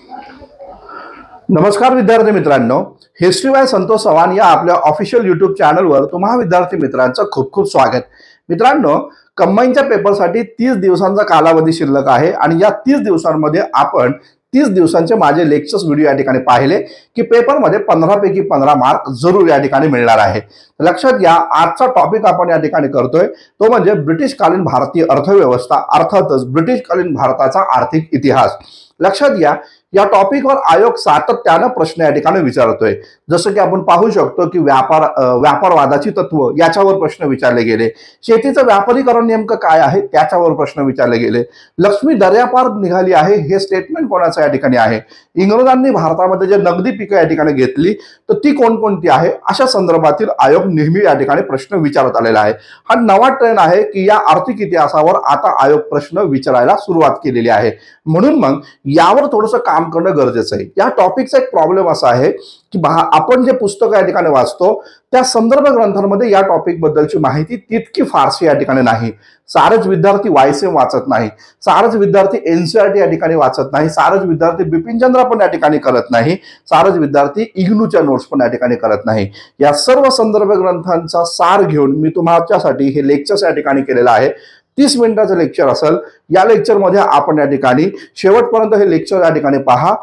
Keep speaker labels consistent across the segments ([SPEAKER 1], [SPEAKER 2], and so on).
[SPEAKER 1] नमस्कार विद्यार्थी मित्रांनो, हिस्ट्री बाय संतोष चव्हाण या आपल्या ऑफिशियल यूट्यूब चॅनलवर तुम्हा विद्यार्थी मित्रांचं खूप खूप स्वागत. मित्रांनो, कंबाईनच्या पेपरसाठी 30 दिवसांचा कालावधी शिल्लक आहे आणि या 30 दिवसांमध्ये आपण 30 दिवसांचे माझे लेक्चर्स व्हिडिओ या ठिकाणी पाहिले की पेपरमध्ये 15 पैकी 15 मार्क जरूर या ठिकाणी मिळणार आहे. लक्षात घ्या, आजचा टॉपिक आपण या ठिकाणी करतोय तो म्हणजे ब्रिटिशकालीन भारतीय अर्थव्यवस्था, अर्थातच ब्रिटिशकालीन भारताचा आर्थिक इतिहास. लक्षात घ्या, या टॉपिकवर आयोग सातत्यानं प्रश्न या ठिकाणी विचारतोय. जसं की आपण पाहू शकतो की व्यापारवादाची तत्व याच्यावर प्रश्न विचारले गेले, शेतीचं व्यापारीकरण नेमकं काय आहे त्याच्यावर प्रश्न विचारले गेले, लक्ष्मी दर्यापार निघाली आहे हे स्टेटमेंट कोणाचं या ठिकाणी आहे, इंग्रजांनी भारतामध्ये जे नगदी पिकं या ठिकाणी घेतली तर ती कोणकोणती आहे, अशा संदर्भातील आयोग नेहमी या ठिकाणी प्रश्न विचारत आलेला आहे. हा नवा ट्रेंड आहे की या आर्थिक इतिहासावर आता आयोग प्रश्न विचारायला सुरुवात केलेली आहे. म्हणून मग यावर थोडंसं काम करणं गरजेचं आहे. या टॉपिकचा एक प्रॉब्लेम असा आहे की आपण जे पुस्तक या ठिकाणी वाचतो त्या संदर्भ ग्रंथांमध्ये या टॉपिक बद्दलची माहिती तितकी फारशी या ठिकाणी नाही. सारेच विद्यार्थी वायसेम वाचत नाही, सारेच विद्यार्थी एनसीईआरटी या ठिकाणी वाचत नाही, सारेच विद्यार्थी बिपिन चंद्र पण या ठिकाणी करत नाही, सारेच विद्यार्थी इग्नूच्या नोट्स पण या ठिकाणी करत नाही. या सर्व संदर्भ ग्रंथांचा सार घेऊन मी तुमच्यासाठी हे लेक्चर्स या ठिकाणी केलेलं आहे. 30 मिनिटाचं लेक्चर असेल. या लेक्चरमध्ये आपण या ठिकाणी शेवटपर्यंत हे लेक्चर या ठिकाणी पहा.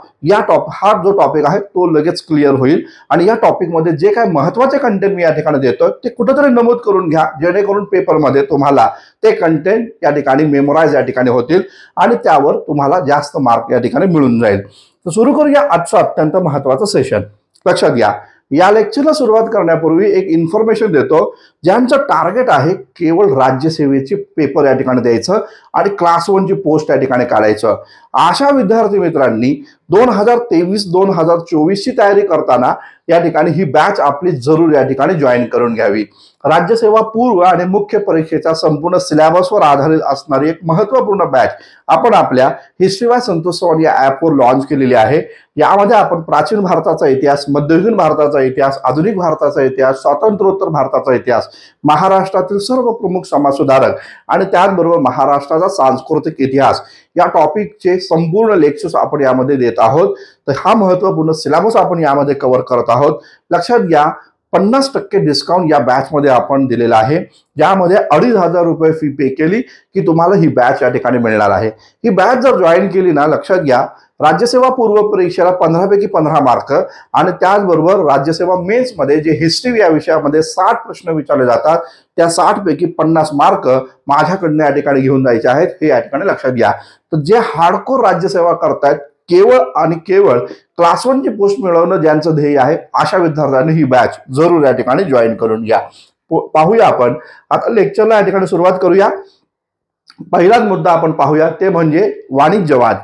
[SPEAKER 1] हा जो टॉपिक आहे तो लगेच क्लिअर होईल आणि या टॉपिकमध्ये जे काही महत्त्वाचे कंटेंट मी या ठिकाणी देतोय ते कुठेतरी नमूद करून घ्या, जेणेकरून पेपरमध्ये तुम्हाला ते कंटेंट या ठिकाणी मेमोराइज या ठिकाणी होतील आणि त्यावर तुम्हाला जास्त मार्क या ठिकाणी मिळून जाईल. तर सुरू करूया आजचं अत्यंत महत्त्वाचं सेशन. लक्षात घ्या, या लेक्चरला सुरुवात करण्यापूर्वी एक इन्फॉर्मेशन देतो. ज्यांचं टार्गेट आहे केवळ राज्यसेवेची पेपर या ठिकाणी द्यायचं आणि क्लास 1 ची पोस्ट या ठिकाणी काढायचं, अशा विद्यार्थी मित्रांनी 2023-2024 ची तयारी करताना या ठिकाणी ही बॅच आपली जरूर या ठिकाणी जॉईन करून घ्यावी. राज्यसेवा पूर्व आणि मुख्य परीक्षेच्या संपूर्ण सिलेबसवर आधारित असणारी एक महत्त्वपूर्ण बॅच आपण आपल्या हिस्ट्री बाय संतोष चव्हाण या ॲपवर लॉन्च केलेली आहे. यामध्ये आपण प्राचीन भारताचा इतिहास, मध्ययुगीन भारताचा इतिहास, आधुनिक भारताचा इतिहास, स्वातंत्र्योत्तर भारताचा इतिहास, महाराष्ट्रातील सर्व प्रमुख समाजसुधारक आणि त्याचबरोबर महाराष्ट्राचा सांस्कृतिक इतिहास या टॉपिकचे संपूर्ण लेक्चर्स आपण यामध्ये देत आहोत. तर हा महत्त्वपूर्ण सिलेबस आपण यामध्ये कव्हर करत आहोत. लक्षात घ्या, 50% डिस्काउंट या बॅच मध्ये आपण दिलेला आहे. यामध्ये 2,500 रुपये फी पे केली की तुम्हाला ही बॅच या ठिकाणी मिळणार आहे. ही बॅच जर जॉईन केली ना, लक्षात घ्या, राज्यसेवा पूर्व परीक्षेला 15 पैकी 15 मार्क आणि त्याचबरोबर राज्यसेवा मेन्स मध्ये जे हिस्ट्री या विषयामध्ये 60 प्रश्न विचारले जातात त्या 60 पैकी 50 मार्क माझ्याकडनं या ठिकाणी घेऊन जायचे आहेत, हे या ठिकाणी लक्षात घ्या. तर जे हार्डकोर राज्यसेवा करतायत, केवळ आणि केवळ क्लास 1 ची पोस्ट मिळवणं ज्यांचं ध्येय आहे, अशा विद्यार्थ्यांनी ही बॅच जरूर या ठिकाणी जॉईन करून घ्या. पाहूया आपण आता लेक्चरला या ठिकाणी सुरुवात करूया. पहिलाच मुद्दा आपण पाहूया ते म्हणजे वाणिज्यवाद.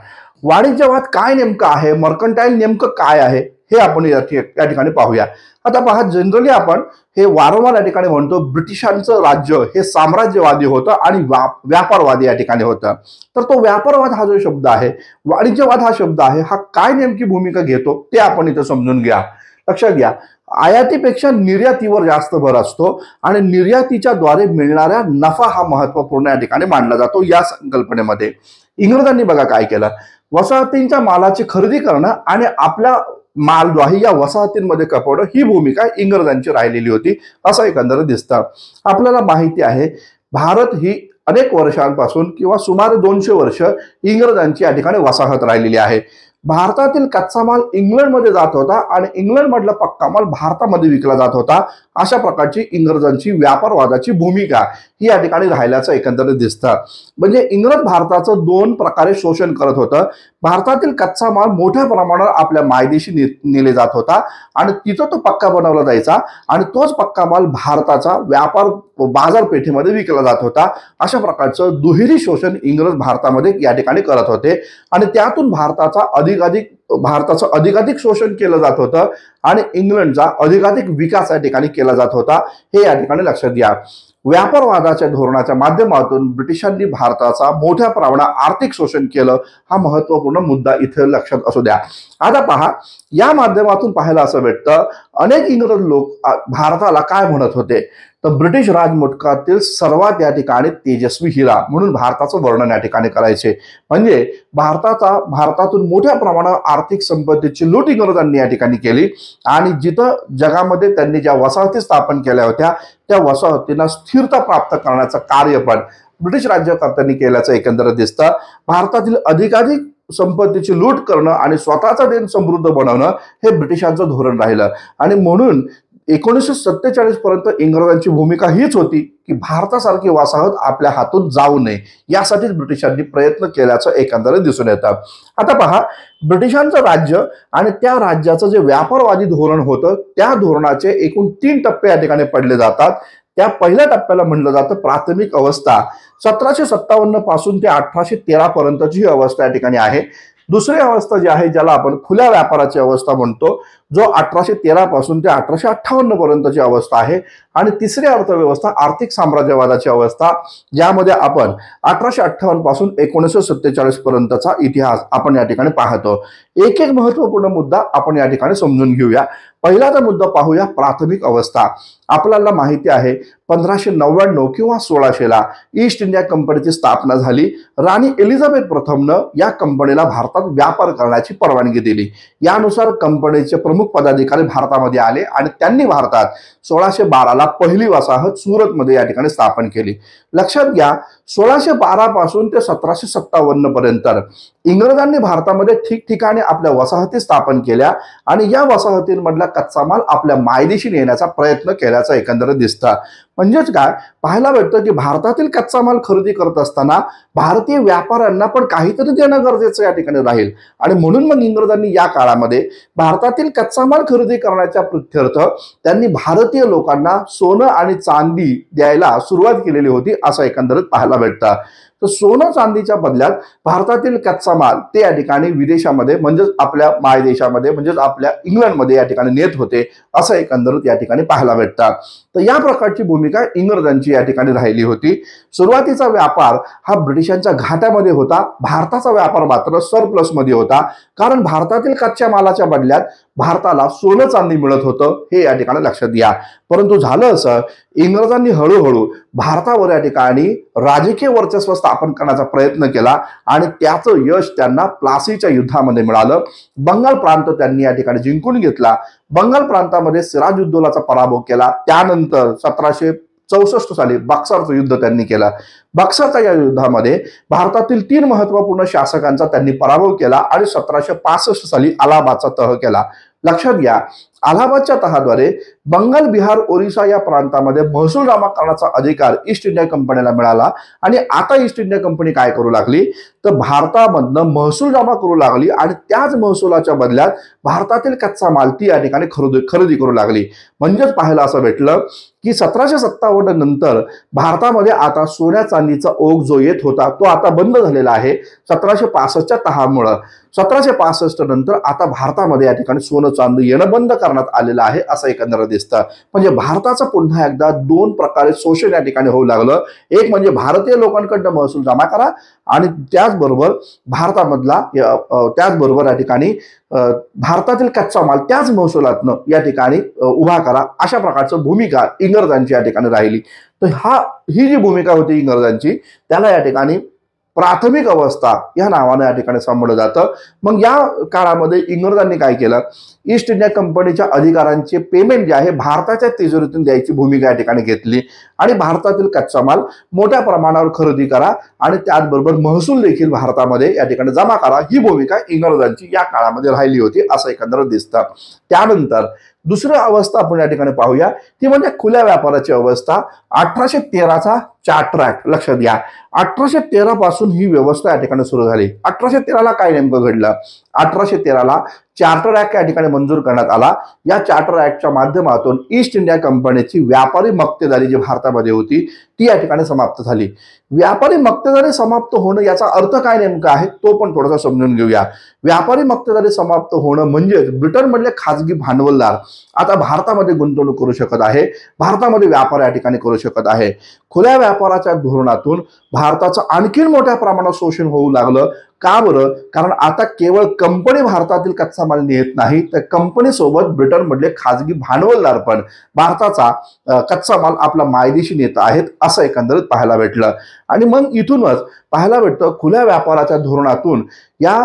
[SPEAKER 1] वाणिज्यवाद काय नेमकं आहे, मर्कंटाईल नेमकं काय आहे हे आपण या ठिकाणी पाहूया. आता पहा, जनरली आपण हे वारंवार या ठिकाणी म्हणतो ब्रिटिशांचं राज्य हे साम्राज्यवादी होतं आणि व्यापारवादी या ठिकाणी होतं. तर तो व्यापारवाद हा जो शब्द आहे, वाणिज्यवाद हा शब्द आहे, हा काय नेमकी भूमिका घेतो ते आपण इथं समजून घ्या. लक्षात घ्या, आयातीपेक्षा निर्यातीवर जास्त भर असतो आणि निर्यातीच्या द्वारे मिळणाऱ्या नफा हा महत्वपूर्ण या ठिकाणी मानला जातो. या संकल्पनेमध्ये इंग्रजांनी बघा काय केलं, वसाहतींच्या मालाची खरेदी करणं आणि आपल्या माल जो आहे या वसाहतींमध्ये खपवणं ही भूमिका इंग्रजांची राहिलेली होती, असं एकंदरीत दिसतं. आपल्याला माहिती आहे, भारत ही अनेक वर्षांपासून किंवा सुमारे 200 वर्ष इंग्रजांची या ठिकाणी वसाहत राहिलेली आहे. भारतातील कच्चा माल इंग्लंडमध्ये जात होता आणि इंग्लंडमधला पक्का माल भारतामध्ये विकला जात होता. अशा प्रकारची इंग्रजांची व्यापारवादाची भूमिका ही या ठिकाणी राहिल्याचं एकंदरीत दिसतं. म्हणजे इंग्रज भारताचं 2 प्रकारे शोषण करत होतं. भारतातील कच्चा माल मोठ्या प्रमाणावर आपल्या मायदेशी नेले जात होता आणि तिथं तो पक्का बनवला जायचा आणि तोच पक्का माल भारताचा व्यापार बाजारपेठेमध्ये विकला जात होता. अशा प्रकारचं दुहेरी शोषण इंग्रज भारतामध्ये या ठिकाणी करत होते आणि त्यातून भारताचं अधिकाधिक शोषण केलं जात होतं आणि इंग्लंडचा अधिकाधिक विकास या ठिकाणी केला जात होता, हे या ठिकाणी लक्षात घ्या. व्यापारवादाच्या धोरणाच्या माध्यमातून ब्रिटिशांनी भारताचा मोठ्या प्रमाणात आर्थिक शोषण केलं, हा महत्वपूर्ण मुद्दा इथे लक्षात असू द्या. आता पहा, या माध्यमातून पाहायला असं भेटतं, अनेक इंग्रज लोक भारताला काय म्हणत होते, तर ब्रिटिश राजमुटकातील सर्वात या ठिकाणी तेजस्वी हिरा म्हणून भारताचं वर्णन या ठिकाणी करायचे. म्हणजे भारतातून मोठ्या प्रमाणावर आर्थिक संपत्तीची लूट इंग्रजांनी या ठिकाणी केली आणि जिथं जगामध्ये त्यांनी ज्या वसाहती स्थापन केल्या होत्या त्या वसाहतींना स्थिरता प्राप्त करण्याचं कार्य पण ब्रिटिश राज्यकर्त्यांनी केल्याचं एकंदरीत दिसतं. भारतातील अधिकाधिक संपत्तीची लूट करणं आणि स्वतःचा देश समृद्ध बनवणं हे ब्रिटिशांचं धोरण राहिलं आणि म्हणून 1947 पर्यंत इंग्रजांची भूमिका हीच होती की भारतासारखी वसाहत आपल्या हातून जाऊ नये यासाठीच ब्रिटिशांनी प्रयत्न केल्याचं एकंदरीत दिसून येतं. आता पहा, ब्रिटिशांचं राज्य आणि त्या राज्याचं जे व्यापारवादी धोरण होतं त्या धोरणाचे एकूण 3 टप्पे या ठिकाणी पडले जातात. त्या पहिल्या टप्प्याला म्हणलं जातं प्राथमिक अवस्था. 1757 पासून ते 1813 पर्यंतची ही अवस्था या ठिकाणी आहे. दुसरी अवस्था जी आहे ज्याला आपण खुल्या व्यापाराची अवस्था म्हणतो, जो 1813 पासून ते 1858 पर्यंतची अवस्था आहे. आणि तिसरी अर्थव्यवस्था आर्थिक साम्राज्यवादाची अवस्था, ज्यामध्ये आपण 1858 पासून 1947 पर्यंतचा इतिहास आपण या ठिकाणी पाहतो. एक एक महत्वपूर्ण मुद्दा आपण या ठिकाणी समजून घेऊया. पहिला मुद्दा पाहूया प्राथमिक अवस्था. आपल्याला माहिती आहे 1599 किंवा 1600ला ईस्ट इंडिया कंपनीची स्थापना झाली. राणी एलिझाबेथ प्रथमनं या कंपनीला भारतात व्यापार करण्याची परवानगी दिली. यानुसार कंपनीचे प्रमुख पदाधिकारी भारतामध्ये आले आणि त्यांनी भारतात 1612ला पहिली वसाहत सुरतमध्ये या ठिकाणी स्थापन केली. लक्षात घ्या, 1612 पासून ते 1757 पर्यंत इंग्रजांनी भारतामध्ये ठिकठिकाणी आपल्या वसाहती स्थापन केल्या आणि या वसाहतींमधला कच्चा माल आपल्या मायदेशी नेण्याचा प्रयत्न केल्याचं एकंदरीत दिसतं. म्हणजेच काय पाहायला भेटतं की भारतातील कच्चा माल खरेदी करत असताना भारतीय व्यापाऱ्यांना पण काहीतरी देणं गरजेचं या ठिकाणी राहील आणि म्हणून मग इंग्रजांनी या काळामध्ये भारतातील कच्चा माल खरेदी करण्याच्या प्रित्यर्थ त्यांनी भारतीय लोकांना सोनं आणि चांदी द्यायला सुरुवात केलेली होती असं एकंदरीत पाहायला भेटतं. तर सोनं चांदीच्या बदल्यात भारतातील कच्चा माल ते या ठिकाणी विदेशामध्ये म्हणजेच आपल्या मायदेशामध्ये म्हणजेच आपल्या इंग्लंडमध्ये या ठिकाणी नेत होते असं एकंदरीत या ठिकाणी पाहायला भेटतात. तर या प्रकारची भूमिका इंग्रजांची या ठिकाणी राहिली होती. सुरुवातीचा व्यापार हा ब्रिटिशांच्या घाट्यामध्ये होता. भारताचा व्यापार मात्र सरप्लस मध्ये होता, कारण भारतातील कच्च्या मालाच्या बदल्यात भारताला सोनं चांदी मिळत होतं हे या ठिकाणी लक्षात घ्या. परंतु झालं असं, इंग्रजांनी हळूहळू भारतावर या ठिकाणी राजकीय वर्चस्व स्थापन करण्याचा प्रयत्न केला आणि त्याचं यश त्यांना प्लासीच्या युद्धामध्ये मिळालं. बंगाल प्रांत त्यांनी या ठिकाणी जिंकून घेतला. बंगाल प्रांतामध्ये सिराजुद्दौलाचा पराभव केला. त्यानंतर 1764 साली बक्सरचं युद्ध त्यांनी केलं. बक्सरच्या या युद्धामध्ये भारतातील 3 महत्वपूर्ण शासकांचा त्यांनी पराभव केला आणि 1765 साली अलाहाबादचा तह केला. लक्षात घ्या, अलाहाबादच्या तहाद्वारे बंगाल, बिहार, ओरिसा या प्रांतामध्ये महसूल जमा करण्याचा अधिकार ईस्ट इंडिया कंपनीला मिळाला. आणि आता ईस्ट इंडिया कंपनी काय करू लागली तर भारतामधनं महसूल जमा करू लागली आणि त्याच महसुलाच्या बदल्यात भारतातील कच्चा माल ती या ठिकाणी खरेदी करू लागली. म्हणजेच पाहायला असं भेटलं की 1757 नंतर भारतामध्ये आता सोन्या चांदीचा ओघ जो येत होता तो आता बंद झालेला आहे 1765च्या तहामुळं. 1765 नंतर आता भारतामध्ये या ठिकाणी सोनं चांदी येणं बंद करण्यात आलेलं आहे असं एकंदरीत दिसतं. म्हणजे भारताचं पुन्हा एकदा 2 प्रकारे शोषण या ठिकाणी होऊ लागलं. एक म्हणजे भारतीय लोकांकडनं महसूल जमा करा आणि त्याचबरोबर त्याचबरोबर या ठिकाणी भारतातील कच्चा माल त्याच महसुलातनं या ठिकाणी उभा करा, अशा प्रकारची भूमिका इंग्रजांची या ठिकाणी राहिली. तर ही जी भूमिका होती इंग्रजांची त्याला या ठिकाणी प्राथमिक अवस्था या नावाने या ठिकाणी संबोधलं जातं. मग या काळामध्ये इंग्रजांनी काय केलं, ईस्ट इंडिया कंपनीच्या अधिकारांचे पेमेंट जे आहे भारताच्या तिजोरीतून द्यायची भूमिका या ठिकाणी घेतली आणि भारतातील कच्चा माल मोठ्या प्रमाणावर खरेदी करा आणि त्याचबरोबर महसूल देखील भारतामध्ये या ठिकाणी जमा करा, ही भूमिका इंग्रजांची या काळामध्ये राहिली होती असं एकंदरीत दिसतं. त्यानंतर दुसरी अवस्था आपण या ठिकाणी पाहूया, ती म्हणजे खुल्या व्यापाराची अवस्था. 1813चा चार्टर ऍक्ट लक्षात घ्या. 1813 पासून ही व्यवस्था या ठिकाणी सुरू झाली. 1813ला काय नेमकं घडलं, 1813ला चार्टर ऍक्ट या ठिकाणी मंजूर करण्यात आला. या चार्टर ऍक्टच्या माध्यमातून ईस्ट इंडिया कंपनीची व्यापारी मक्तेदारी जी भारतामध्ये होती ती या ठिकाणी समाप्त झाली. व्यापारी मक्तेदारी समाप्त होणं याचा अर्थ काय नेमका आहे तो पण थोडासा समजून घेऊया. व्यापारी मक्तेदारी समाप्त होणं म्हणजे ब्रिटनमधले खाजगी भांडवलदार आता भारतामध्ये गुंतवणूक करू शकत आहे, भारतामध्ये व्यापार या ठिकाणी करू शकत आहे. खुल्या व्यापाराच्या धोरणातून भारताचं आणखीन मोठ्या प्रमाणात शोषण होऊ लागलं. का बरं? कारण आता केवळ कंपनी भारतातील कच्चा माल नेत नाही, तर कंपनी सोबत ब्रिटनमधले खाजगी भांडवलदार पण भारताचा कच्चा माल आपला मायदेशी नेत आहेत, असं एकंदरीत पाहायला भेटलं. आणि मग इथूनच पाहायला भेटतं खुल्या व्यापाराच्या धोरणातून या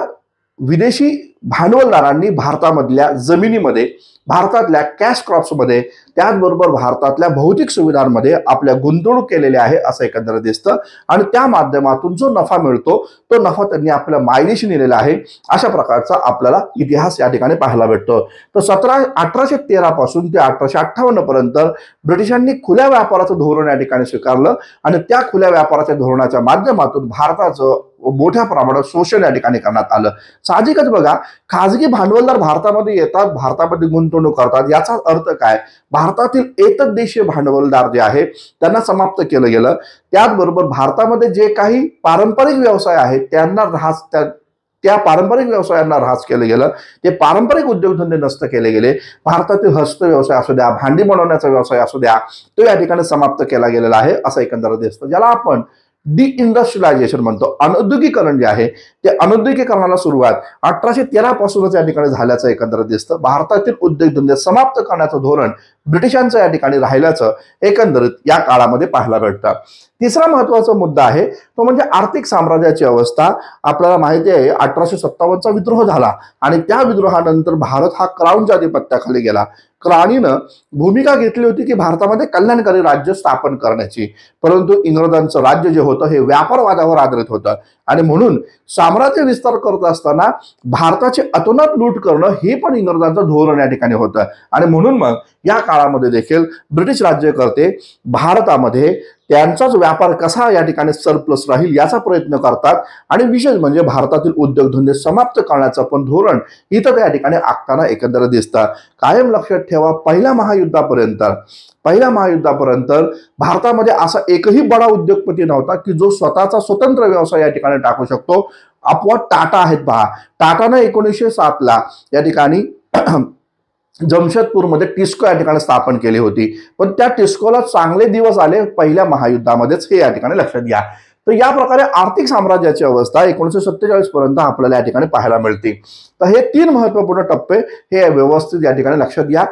[SPEAKER 1] विदेशी भांडवलदारांनी भारतामधल्या जमिनीमध्ये, भारतातल्या कॅश क्रॉप्समध्ये, त्याचबरोबर भारतातल्या भौतिक सुविधांमध्ये आपल्या गुंतवणूक केलेली आहे असं एकंदरीत दिसतं. आणि त्या माध्यमातून जो नफा मिळतो तो नफा त्यांनी आपल्या मायदेशी नेलेला आहे. अशा प्रकारचा आपल्याला इतिहास या ठिकाणी पाहायला भेटतो. तर 1813 पासून ते 1858 पर्यंत ब्रिटिशांनी खुल्या व्यापाराचं धोरण या ठिकाणी स्वीकारलं आणि त्या खुल्या व्यापाराच्या धोरणाच्या माध्यमातून भारताचं मोठ्या प्रमाणात शोषण या ठिकाणी करण्यात आलं. साहजिकच बघा, खाजगी भांडवलदार भारतामध्ये येतात, भारतामध्ये गुंतवणूक करतात. याचा अर्थ काय? भारतातील एकच देशीय भांडवलदार जे आहे त्यांना समाप्त केलं गेलं. त्याचबरोबर भारतामध्ये जे काही पारंपरिक व्यवसाय आहेत त्यांना त्या पारंपरिक व्यवसायांना ऱ्हास केलं गेलं. ते पारंपरिक उद्योगधंदे नष्ट केले गेले. भारतातील हस्त व्यवसाय असू द्या, भांडी बनवण्याचा व्यवसाय असू द्या, तो या ठिकाणी समाप्त केला गेलेला आहे असं एकंदरीत दिसतं. ज्याला आपण डिइंडस्ट्रियलायझेशन म्हणतो, अनौद्योगिकरण जे आहे ते अनौद्योगिकरणाला सुरुवात 1813 पासूनच या ठिकाणी झाल्याचं एकंदरीत दिसतं. भारतातील उद्योगधंदे समाप्त करण्याचं धोरण ब्रिटिशांचं या ठिकाणी राहिल्याचं एकंदरीत या काळामध्ये पाहायला भेटतं. तिसरा महत्वाचा मुद्दा आहे तो म्हणजे आर्थिक साम्राज्याची अवस्था. आपल्याला माहिती आहे 1857चा विद्रोह झाला आणि त्या विद्रोहानंतर भारत हा क्राऊनच्या अधिपत्याखाली गेला. क्राऊनीनं भूमिका घेतली होती की भारतामध्ये कल्याणकारी राज्य स्थापन करण्याची, परंतु इंग्रजांचं राज्य जे होतं हे व्यापारवादावर आधारित होतं आणि म्हणून साम्राज्य विस्तार करत असताना भारताची अतोनात लूट करणं हे पण इंग्रजांचं धोरण या ठिकाणी होतं. आणि म्हणून मग या काळामध्ये देखील ब्रिटिश राज्यकर्ते भारतामध्ये त्यांचाच व्यापार कसा या ठिकाणी सरप्लस राहील याचा प्रयत्न करतात. आणि विशेष म्हणजे भारतातील उद्योगधंदे समाप्त करण्याचं पण धोरण इथं या ठिकाणी आखताना एकंदरीत दिसतं. कायम लक्षात ठेवा, पहिल्या महायुद्धापर्यंत भारतामध्ये असा एकही बडा उद्योगपती नव्हता की जो स्वतःचा स्वतंत्र व्यवसाय या ठिकाणी टाकू शकतो. अपवाद टाटा आहेत पहा. टाटानं 1907 या ठिकाणी जमशेदपूरमध्ये टिस्को या ठिकाणी स्थापन केली होती, पण त्या टिस्कोला चांगले दिवस आले पहिल्या महायुद्धामध्येच, हे या ठिकाणी लक्षात घ्या. तर या प्रकारे आर्थिक साम्राज्याची अवस्था 1947 पर्यंत आपल्याला या ठिकाणी पाहायला मिळते. तर हे 3 महत्वपूर्ण टप्पे हे व्यवस्थित या ठिकाणी लक्षात घ्या.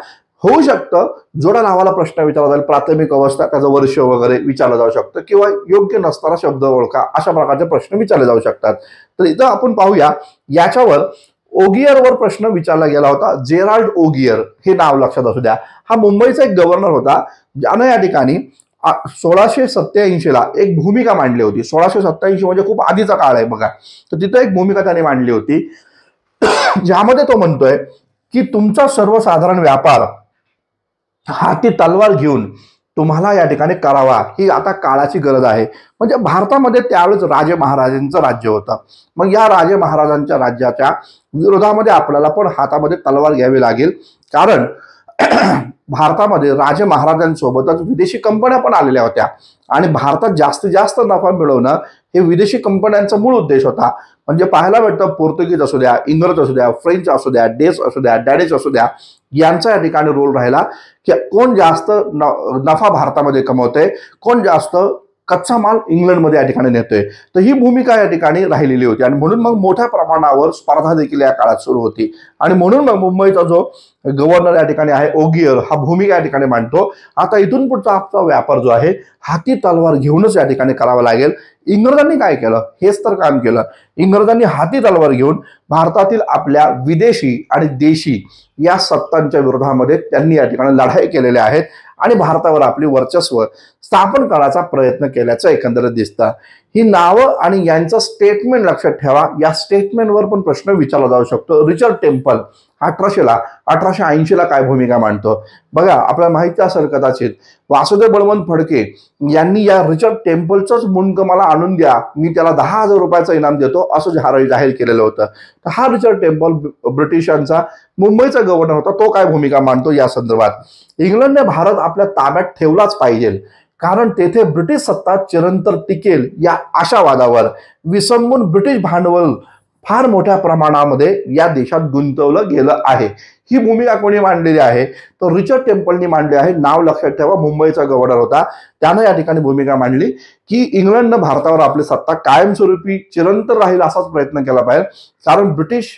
[SPEAKER 1] होऊ शकतं जोडा नावाला प्रश्न विचारला जाईल, प्राथमिक अवस्था, त्याचं वर्ष वगैरे विचारलं जाऊ शकतं किंवा योग्य नसणारा शब्द ओळखा, अशा प्रकारचे प्रश्न विचारले जाऊ शकतात. तर इथं आपण पाहूया, याच्यावर ओगियरवर प्रश्न विचारला गेला होता. जेराल्ड ओगियर हे नाव लक्षात असू द्या. हा मुंबईचा एक गव्हर्नर होता ज्यानं या ठिकाणी 1687 एक भूमिका मांडली होती. 1687 म्हणजे खूप आधीचा काळ आहे बघा. तर तिथं एक भूमिका त्याने मांडली होती ज्यामध्ये तो म्हणतोय की तुमचा सर्वसाधारण व्यापार हाती तलवार घेऊन तुम्हाला या ठिकाणी करावा, ही आता काळाची गरज आहे. म्हणजे भारतामध्ये त्यावेळेस राजे महाराजांचं राज्य होतं. मग या राजे महाराजांच्या राज्याच्या विरोधामध्ये आपल्याला पण हातामध्ये तलवार घ्यावी लागेल, कारण भारतामध्ये राजे महाराजांसोबतच विदेशी कंपन्या पण आलेल्या होत्या आणि भारतात जास्तीत जास्त नफा मिळवणं हे विदेशी कंपन्यांचा मूळ उद्देश होता. म्हणजे पाहायला भेटतं पोर्तुगीज असू द्या, इंग्रज असू द्या, फ्रेंच असू द्या, डेच असू द्या, डॅनिश असू द्या, यांचा या ठिकाणी रोल राहिला की कोण जास्त नफा भारतामध्ये कमवतंय, कोण जास्त कच्चा माल इंग्लंडमध्ये या ठिकाणी नेतोय. तर ही भूमिका या ठिकाणी राहिलेली होती आणि म्हणून मग मोठ्या प्रमाणावर स्पर्धा देखील या काळात सुरू होती. आणि म्हणून मग मुंबईचा जो गव्हर्नर या ठिकाणी आहे ओगियर, हा भूमिका या ठिकाणी मांडतो. आता इथून पुढचा आपला व्यापार जो आहे हाती तलवार घेऊनच या ठिकाणी करावा लागेल. इंग्रजांनी काय केलं? हेच तर काम केलं. इंग्रजांनी हाती तलवार घेऊन भारतातील आपल्या विदेशी आणि देशी या सत्तांच्या विरोधामध्ये त्यांनी या ठिकाणी लढाई केलेल्या आहेत आणि भारतावर आपली वर्चस्व स्थापन करण्याचा प्रयत्न केल्याचं एकंदरीत दिसतं. ही नावं आणि यांचं स्टेटमेंट लक्षात ठेवा. या स्टेटमेंटवर पण प्रश्न विचारला जाऊ शकतो. रिचर्ड टेम्पल 1880 काय भूमिका मांडतो बघा. आपल्याला माहिती असेल कदाचित वासुदेव बळवंत फडके यांनी या रिचर्ड टेम्पलचंच मुंडक मला आणून द्या, मी त्याला 10,000 रुपयाचं इनाम देतो, असं जाहीर केलेलं होतं. तर हा रिचर्ड टेम्पल ब्रिटिशांचा मुंबईचा गव्हर्नर होता. तो काय भूमिका मांडतो या संदर्भात? इंग्लंडने भारत आपल्या ताब्यात ठेवलाच पाहिजे, कारण तेथे ब्रिटिश सत्ता चिरंतर टिकेल या आशावादावर विसंबून ब्रिटिश भांडवल फार मोठ्या प्रमाणामध्ये या देशात गुंतवलं गेलं आहे। ही भूमिका कोणी मांडलेली आहे तर रिचर्ड टेम्पलनी मांडली आहे। नाव लक्षात ठेवा, मुंबईचा गव्हर्नर होता, त्यानं या ठिकाणी भूमिका मांडली की इंग्लंडनं भारतावर आपली सत्ता कायमस्वरूपी चिरंतन राहील असाच प्रयत्न केला पाहिजे, कारण ब्रिटिश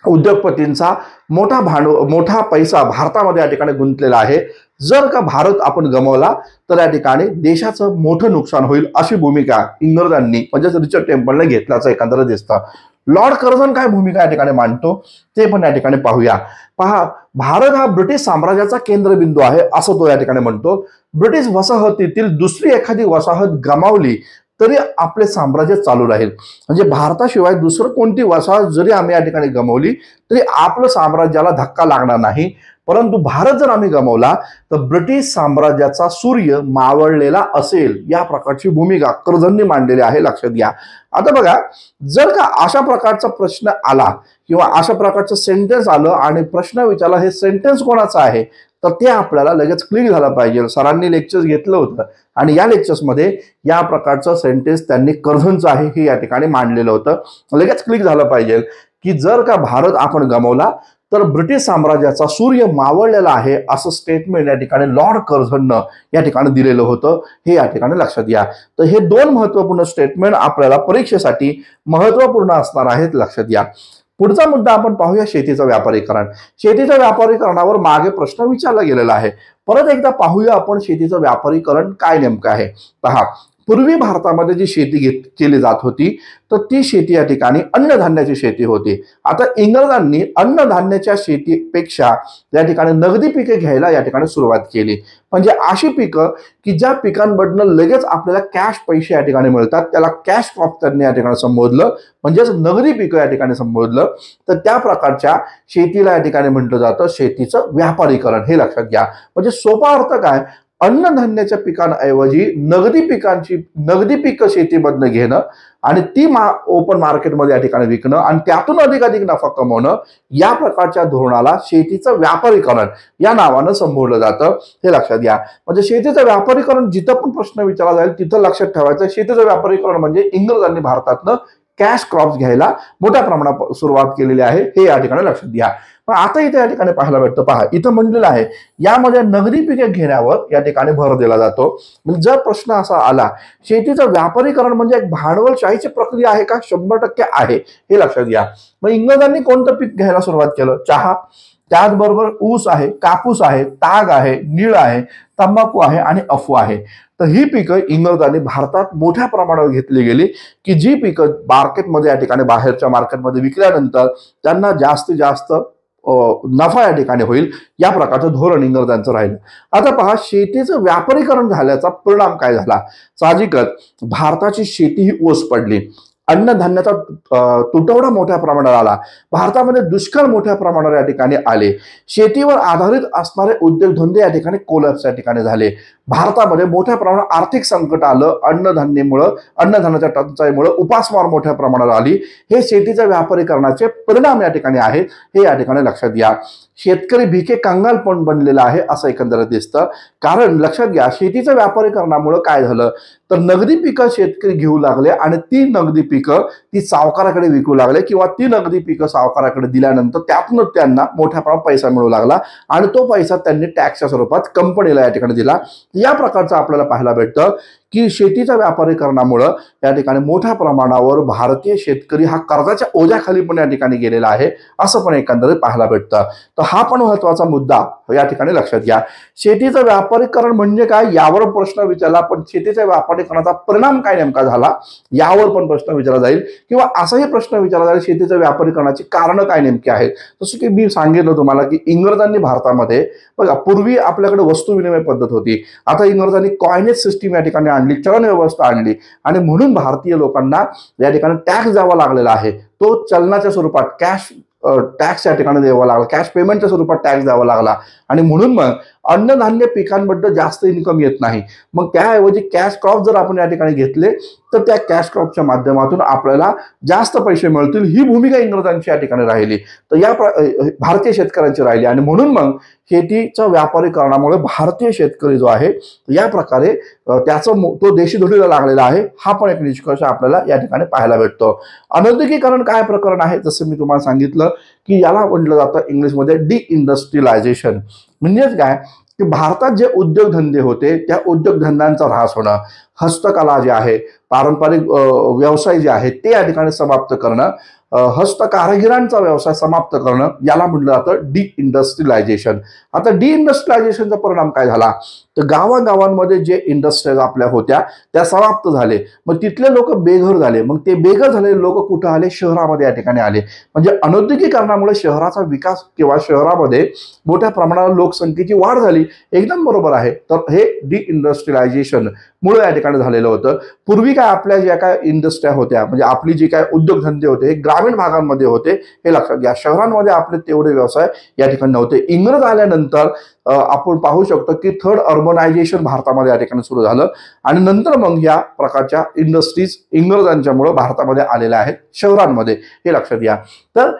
[SPEAKER 1] उद्योगपतींचा मोठा पैसा भारतामध्ये या ठिकाणी गुंतलेला आहे। जर का भारत आपण गमावला तर या ठिकाणी देशाचं मोठं नुकसान होईल, अशी भूमिका इंग्रजांनी म्हणजेच रिचर्ड टेम्पलने घेतल्याचं एकंदर दिसतं। लॉर्ड कर्झन काय भूमिका या ठिकाणी मांडतो ते पण या ठिकाणी पाहूया। पहा, भारत हा ब्रिटिश साम्राज्याचा केंद्रबिंदू आहे असं तो या ठिकाणी म्हणतो। ब्रिटिश वसाहतीतील दुसरी एखादी वसाहत गमावली तरी आपले साम्राज्य चालू राहील, म्हणजे भारताशिवाय दुसरं कोणती वसाहत जरी आम्ही या ठिकाणी गमावली तरी आपलं साम्राज्याला धक्का लागणार नाही। परंतु भारत जर आम्ही गमावला तर ब्रिटिश साम्राज्याचा सूर्य मावळलेला असेल, या प्रकारची भूमिका कर्झननी मांडलेली आहे, लक्षात घ्या। आता बघा, जर का अशा प्रकारचा प्रश्न आला किंवा अशा प्रकारचं सेंटेन्स आलं आणि प्रश्न विचारला हे सेंटेन्स कोणाचं आहे तर ते आपल्याला लगेच क्लिक झालं पाहिजे। सरांनी लेक्चर्स घेतलं होतं आणि या लेक्चर्समध्ये या प्रकारचं सेंटेन्स त्यांनी कर्झनचं आहे हे या ठिकाणी मांडलेलं होतं, लगेच क्लिक झालं पाहिजे की जर का भारत आपण गमावला तर ब्रिटिश साम्राज्याचा सूर्य मावळलेला आहे असं स्टेटमेंट या ठिकाणी लॉर्ड कर्झननं या ठिकाणी दिलेलं होतं, हे या ठिकाणी लक्षात घ्या। तर हे दोन महत्त्वपूर्ण स्टेटमेंट आपल्याला परीक्षेसाठी महत्त्वपूर्ण असणार आहेत, लक्षात घ्या। पुढचा मुद्दा आपण पाहूया, शेतीचं व्यापारीकरण। शेतीच्या व्यापारीकरणावर मागे प्रश्न विचारला गेलेला आहे। परत एकदा पाहूया आपण शेतीचं व्यापारीकरण काय नेमकं आहे। पहा, पूर्वी भारतामध्ये जी शेती केली जात होती तर ती शेती या ठिकाणी अन्नधान्याची शेती होती। आता इंग्रजांनी अन्नधान्याच्या शेतीपेक्षा या ठिकाणी नगदी पिके घ्यायला या ठिकाणी सुरुवात केली, म्हणजे अशी पिकं की ज्या पिकांमधनं लगेच आपल्याला कॅश पैसे या ठिकाणी मिळतात, त्याला कॅश क्रॉप त्यांनी या ठिकाणी संबोधलं, म्हणजेच नगदी पिकं या ठिकाणी संबोधलं। तर त्या प्रकारच्या शेतीला या ठिकाणी म्हटलं जातं शेतीचं व्यापारीकरण, हे लक्षात घ्या। म्हणजे सोपा अर्थ काय, अन्नधान्याच्या पिकांऐवजी नगदी पिकं शेतीमधनं घेणं आणि ती ओपन मार्केटमध्ये या ठिकाणी विकणं आणि त्यातून अधिकाधिक नफा कमवणं, या प्रकारच्या धोरणाला शेतीचं व्यापारीकरण या नावानं संबोधलं जातं, हे लक्षात घ्या। म्हणजे शेतीचं व्यापारीकरण जिथं पण प्रश्न विचारला जाईल तिथं लक्षात ठेवायचं, शेतीचं व्यापारीकरण म्हणजे इंग्रजांनी भारतातनं कॅश क्रॉप्स घ्यायला मोठ्या प्रमाणात सुरुवात केलेली आहे, हे या ठिकाणी लक्षात घ्या। पण आता इथे या ठिकाणी पाहायला भेटतं, पहा इथं म्हणलेलं आहे यामध्ये नगदी पिके घेण्यावर या ठिकाणी भर दिला जातो। म्हणजे जर प्रश्न असा आला शेतीचं व्यापारीकरण म्हणजे एक भांडवलशाहीची प्रक्रिया आहे का, 100% आहे, हे लक्षात घ्या। मग इंग्रजांनी कोणतं पीक घ्यायला सुरुवात केलं, चहा, त्याचबरोबर ऊस आहे, कापूस आहे, ताग आहे, नीळ आहे, तंबाखू आहे आणि अफू आहे। तर ही पिकं इंग्रजांनी भारतात मोठ्या प्रमाणावर घेतली गेली की जी पिकं मार्केटमध्ये या ठिकाणी बाहेरच्या मार्केटमध्ये विकल्यानंतर त्यांना जास्तीत जास्त नफा या ठिकाणी होईल, या प्रकारचं धोरण इंग्रजांचं राहिलं। आता पहा, शेतीचं व्यापारीकरण झाल्याचा परिणाम काय झाला, साहजिकच भारताची शेती ही ओस पडली, अन्नधान्याचा तुटवडा मोठ्या प्रमाणात आला, भारतामध्ये दुष्काळ मोठ्या प्रमाणावर या ठिकाणी आले, शेतीवर आधारित असणारे उद्योगधंदे या ठिकाणी कोलॅप्स या ठिकाणी झाले, भारतामध्ये मोठ्या प्रमाणात आर्थिक संकट आलं, अन्नधान्याच्या टंचाईमुळे उपासमार मोठ्या प्रमाणात आली। हे शेतीच्या व्यापारीकरणाचे परिणाम या ठिकाणी आहेत, हे या ठिकाणी लक्षात घ्या। शेतकरी भिके कंगाल पण बनलेला आहे असं एकंदरीत दिसतं, कारण लक्षात घ्या शेतीच्या व्यापारीकरणामुळे काय झालं तर नगदी पिकं शेतकरी घेऊ लागले आणि ती नगदी पिकं ती सावकाराकडे विकू लागले किंवा ती नगदी पिकं सावकाराकडे दिल्यानंतर त्यातून त्यांना मोठ्या प्रमाणात पैसा मिळू लागला आणि तो पैसा त्यांनी टॅक्सच्या स्वरूपात कंपनीला या ठिकाणी दिला। या प्रकारचं आपल्याला पाहायला भेटतं की शेतीच्या व्यापारीकरणामुळे या ठिकाणी मोठ्या प्रमाणावर भारतीय शेतकरी हा कर्जाच्या ओझ्याखाली पण या ठिकाणी गेलेला आहे असं पण एकंदरीत पाहायला भेटतं। तर हा पण महत्त्वाचा मुद्दा या ठिकाणी लक्षात घ्या। शेतीचं व्यापारीकरण म्हणजे काय यावर प्रश्न विचारला, पण शेतीच्या व्यापारीकरणाचा परिणाम काय नेमका झाला यावर पण प्रश्न विचारला जाईल किंवा असाही प्रश्न विचारला जाईल शेतीच्या व्यापारीकरणाची कारणं काय नेमकी आहेत। जसं की मी सांगितलं तुम्हाला की इंग्रजांनी भारतामध्ये बघा पूर्वी आपल्याकडे वस्तू विनिमय पद्धत होती, आता इंग्रजांनी कॉइनेज सिस्टीम या ठिकाणी आणली, चलन व्यवस्था आणली आणि म्हणून भारतीय लोकांना या ठिकाणी टॅक्स द्यावा लागलेला आहे, तो चलनाच्या स्वरूपात टॅक्स या ठिकाणी द्यावा लागला, कॅश पेमेंटच्या स्वरूपात टॅक्स द्यावा लागला आणि म्हणून मग अन्नधान्य पिकांबद्दल जास्त इन्कम येत नाही. मग त्याऐवजी कॅश क्रॉप जर आपण या ठिकाणी घेतले तर त्या कॅश क्रॉपच्या माध्यमातून आपल्याला जास्त पैसे मिळतील, ही भूमिका इंग्रजांची या ठिकाणी राहिली. तर या भारतीय शेतकऱ्यांची राहिली आणि म्हणून मग शेतीच्या व्यापारीकरणामुळे भारतीय शेतकरी जो आहे या प्रकारे तो देशी धुळीला लागलेला आहे. हा पण एक निष्कर्ष आपल्याला या ठिकाणी पाहायला भेटतो. अनौद्योगिकरण काय प्रकरण आहे, जसं मी तुम्हाला सांगितलं की याला म्हटलं जातं इंग्लिशमध्ये डिइंडस्ट्रियलायझेशन. म्हणजेच काय की भारतात जे उद्योगधंदे होते त्या उद्योगधंद्यांचा ऱ्हास होणं, हस्तकला जे आहे, पारंपरिक व्यवसाय जे आहेत ते या ठिकाणी समाप्त करणं, हस्तकारगिरांचा व्यवसाय समाप्त करणं, याला म्हटलं जातं डिइंडस्ट्रियलायझेशन. आता डिइंडस्ट्रियलायझेशनचा परिणाम काय झाला तर गावागावांमध्ये जे इंडस्ट्रीज आपल्या होत्या त्या समाप्त झाले. मग तिथले लोक बेघर झाले. मग ते बेघर झालेले लोक कुठं आले, शहरामध्ये या ठिकाणी आले. म्हणजे अनौद्योगिकरणामुळे शहराचा विकास किंवा शहरामध्ये मोठ्या प्रमाणावर लोकसंख्येची वाढ झाली. एकदम बरोबर आहे. तर हे डिइंडस्ट्रियलायझेशन मुळे या ठिकाणी झालेलं होतं. पूर्वी काय आपल्या ज्या काय इंडस्ट्री होत्या म्हणजे आपली जी काय उद्योगधंदे होते हे ग्रामीण भागांमध्ये होते, हे लक्षात घ्या. शहरांमध्ये आपले तेवढे व्यवसाय या ठिकाणी नव्हते. इंग्रज आल्यानंतर आपण पाहू शकतो की थर्ड अर्बनायझेशन भारतामध्ये या ठिकाणी सुरू झालं आणि नंतर मग या प्रकारच्या इंडस्ट्रीज इंग्रजांच्यामुळे भारतामध्ये आलेल्या आहेत शहरांमध्ये, हे लक्षात घ्या. तर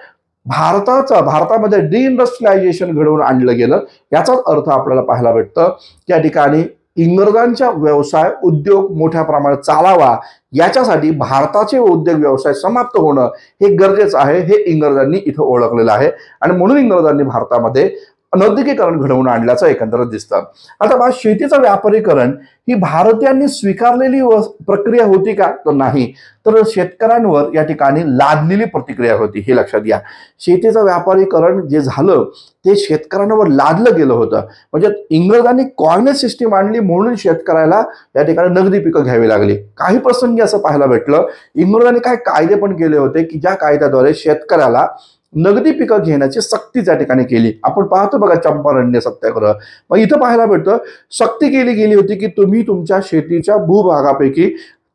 [SPEAKER 1] भारतामध्ये डिइंडस्ट्रियलायझेशन घडवून आणलं गेलं. याचाच अर्थ आपल्याला पाहायला भेटतं की या ठिकाणी इंग्रजांचा व्यवसाय उद्योग मोठ्या प्रमाणात चालावा याच्यासाठी भारताचे उद्योग व्यवसाय समाप्त होणं हे गरजेचं आहे, हे इंग्रजांनी इथं ओळखलेलं आहे आणि म्हणून इंग्रजांनी भारतामध्ये अनौद्योगिकरण घडवून आणल्याचं एकंदरीत दिसतं. आता शेतीचं व्यापारीकरण ही भारतीयांनी स्वीकारलेली प्रक्रिया होती का, तर नाही, तर शेतकऱ्यांवर या ठिकाणी लादलेली प्रतिक्रिया होती, हे लक्षात घ्या. शेतीचं व्यापारीकरण जे झालं ते शेतकऱ्यांवर लादलं गेलं होतं. म्हणजे इंग्रजांनी कॉर्नेज सिस्टीम आणली म्हणून शेतकऱ्याला या ठिकाणी नगदी पिकं घ्यावी लागली. काही प्रसंगी असं पाहायला भेटलं इंग्रजांनी काय कायदे पण केले होते की ज्या कायद्याद्वारे शेतकऱ्याला नगदी पिकं घेण्याची सक्ती त्या ठिकाणी केली. आपण पाहतो बघा चंपारण्य सत्याग्रह. मग इथं पाहायला भेटतं सक्ती केली गेली होती की तुम्ही तुमच्या शेतीच्या भूभागापैकी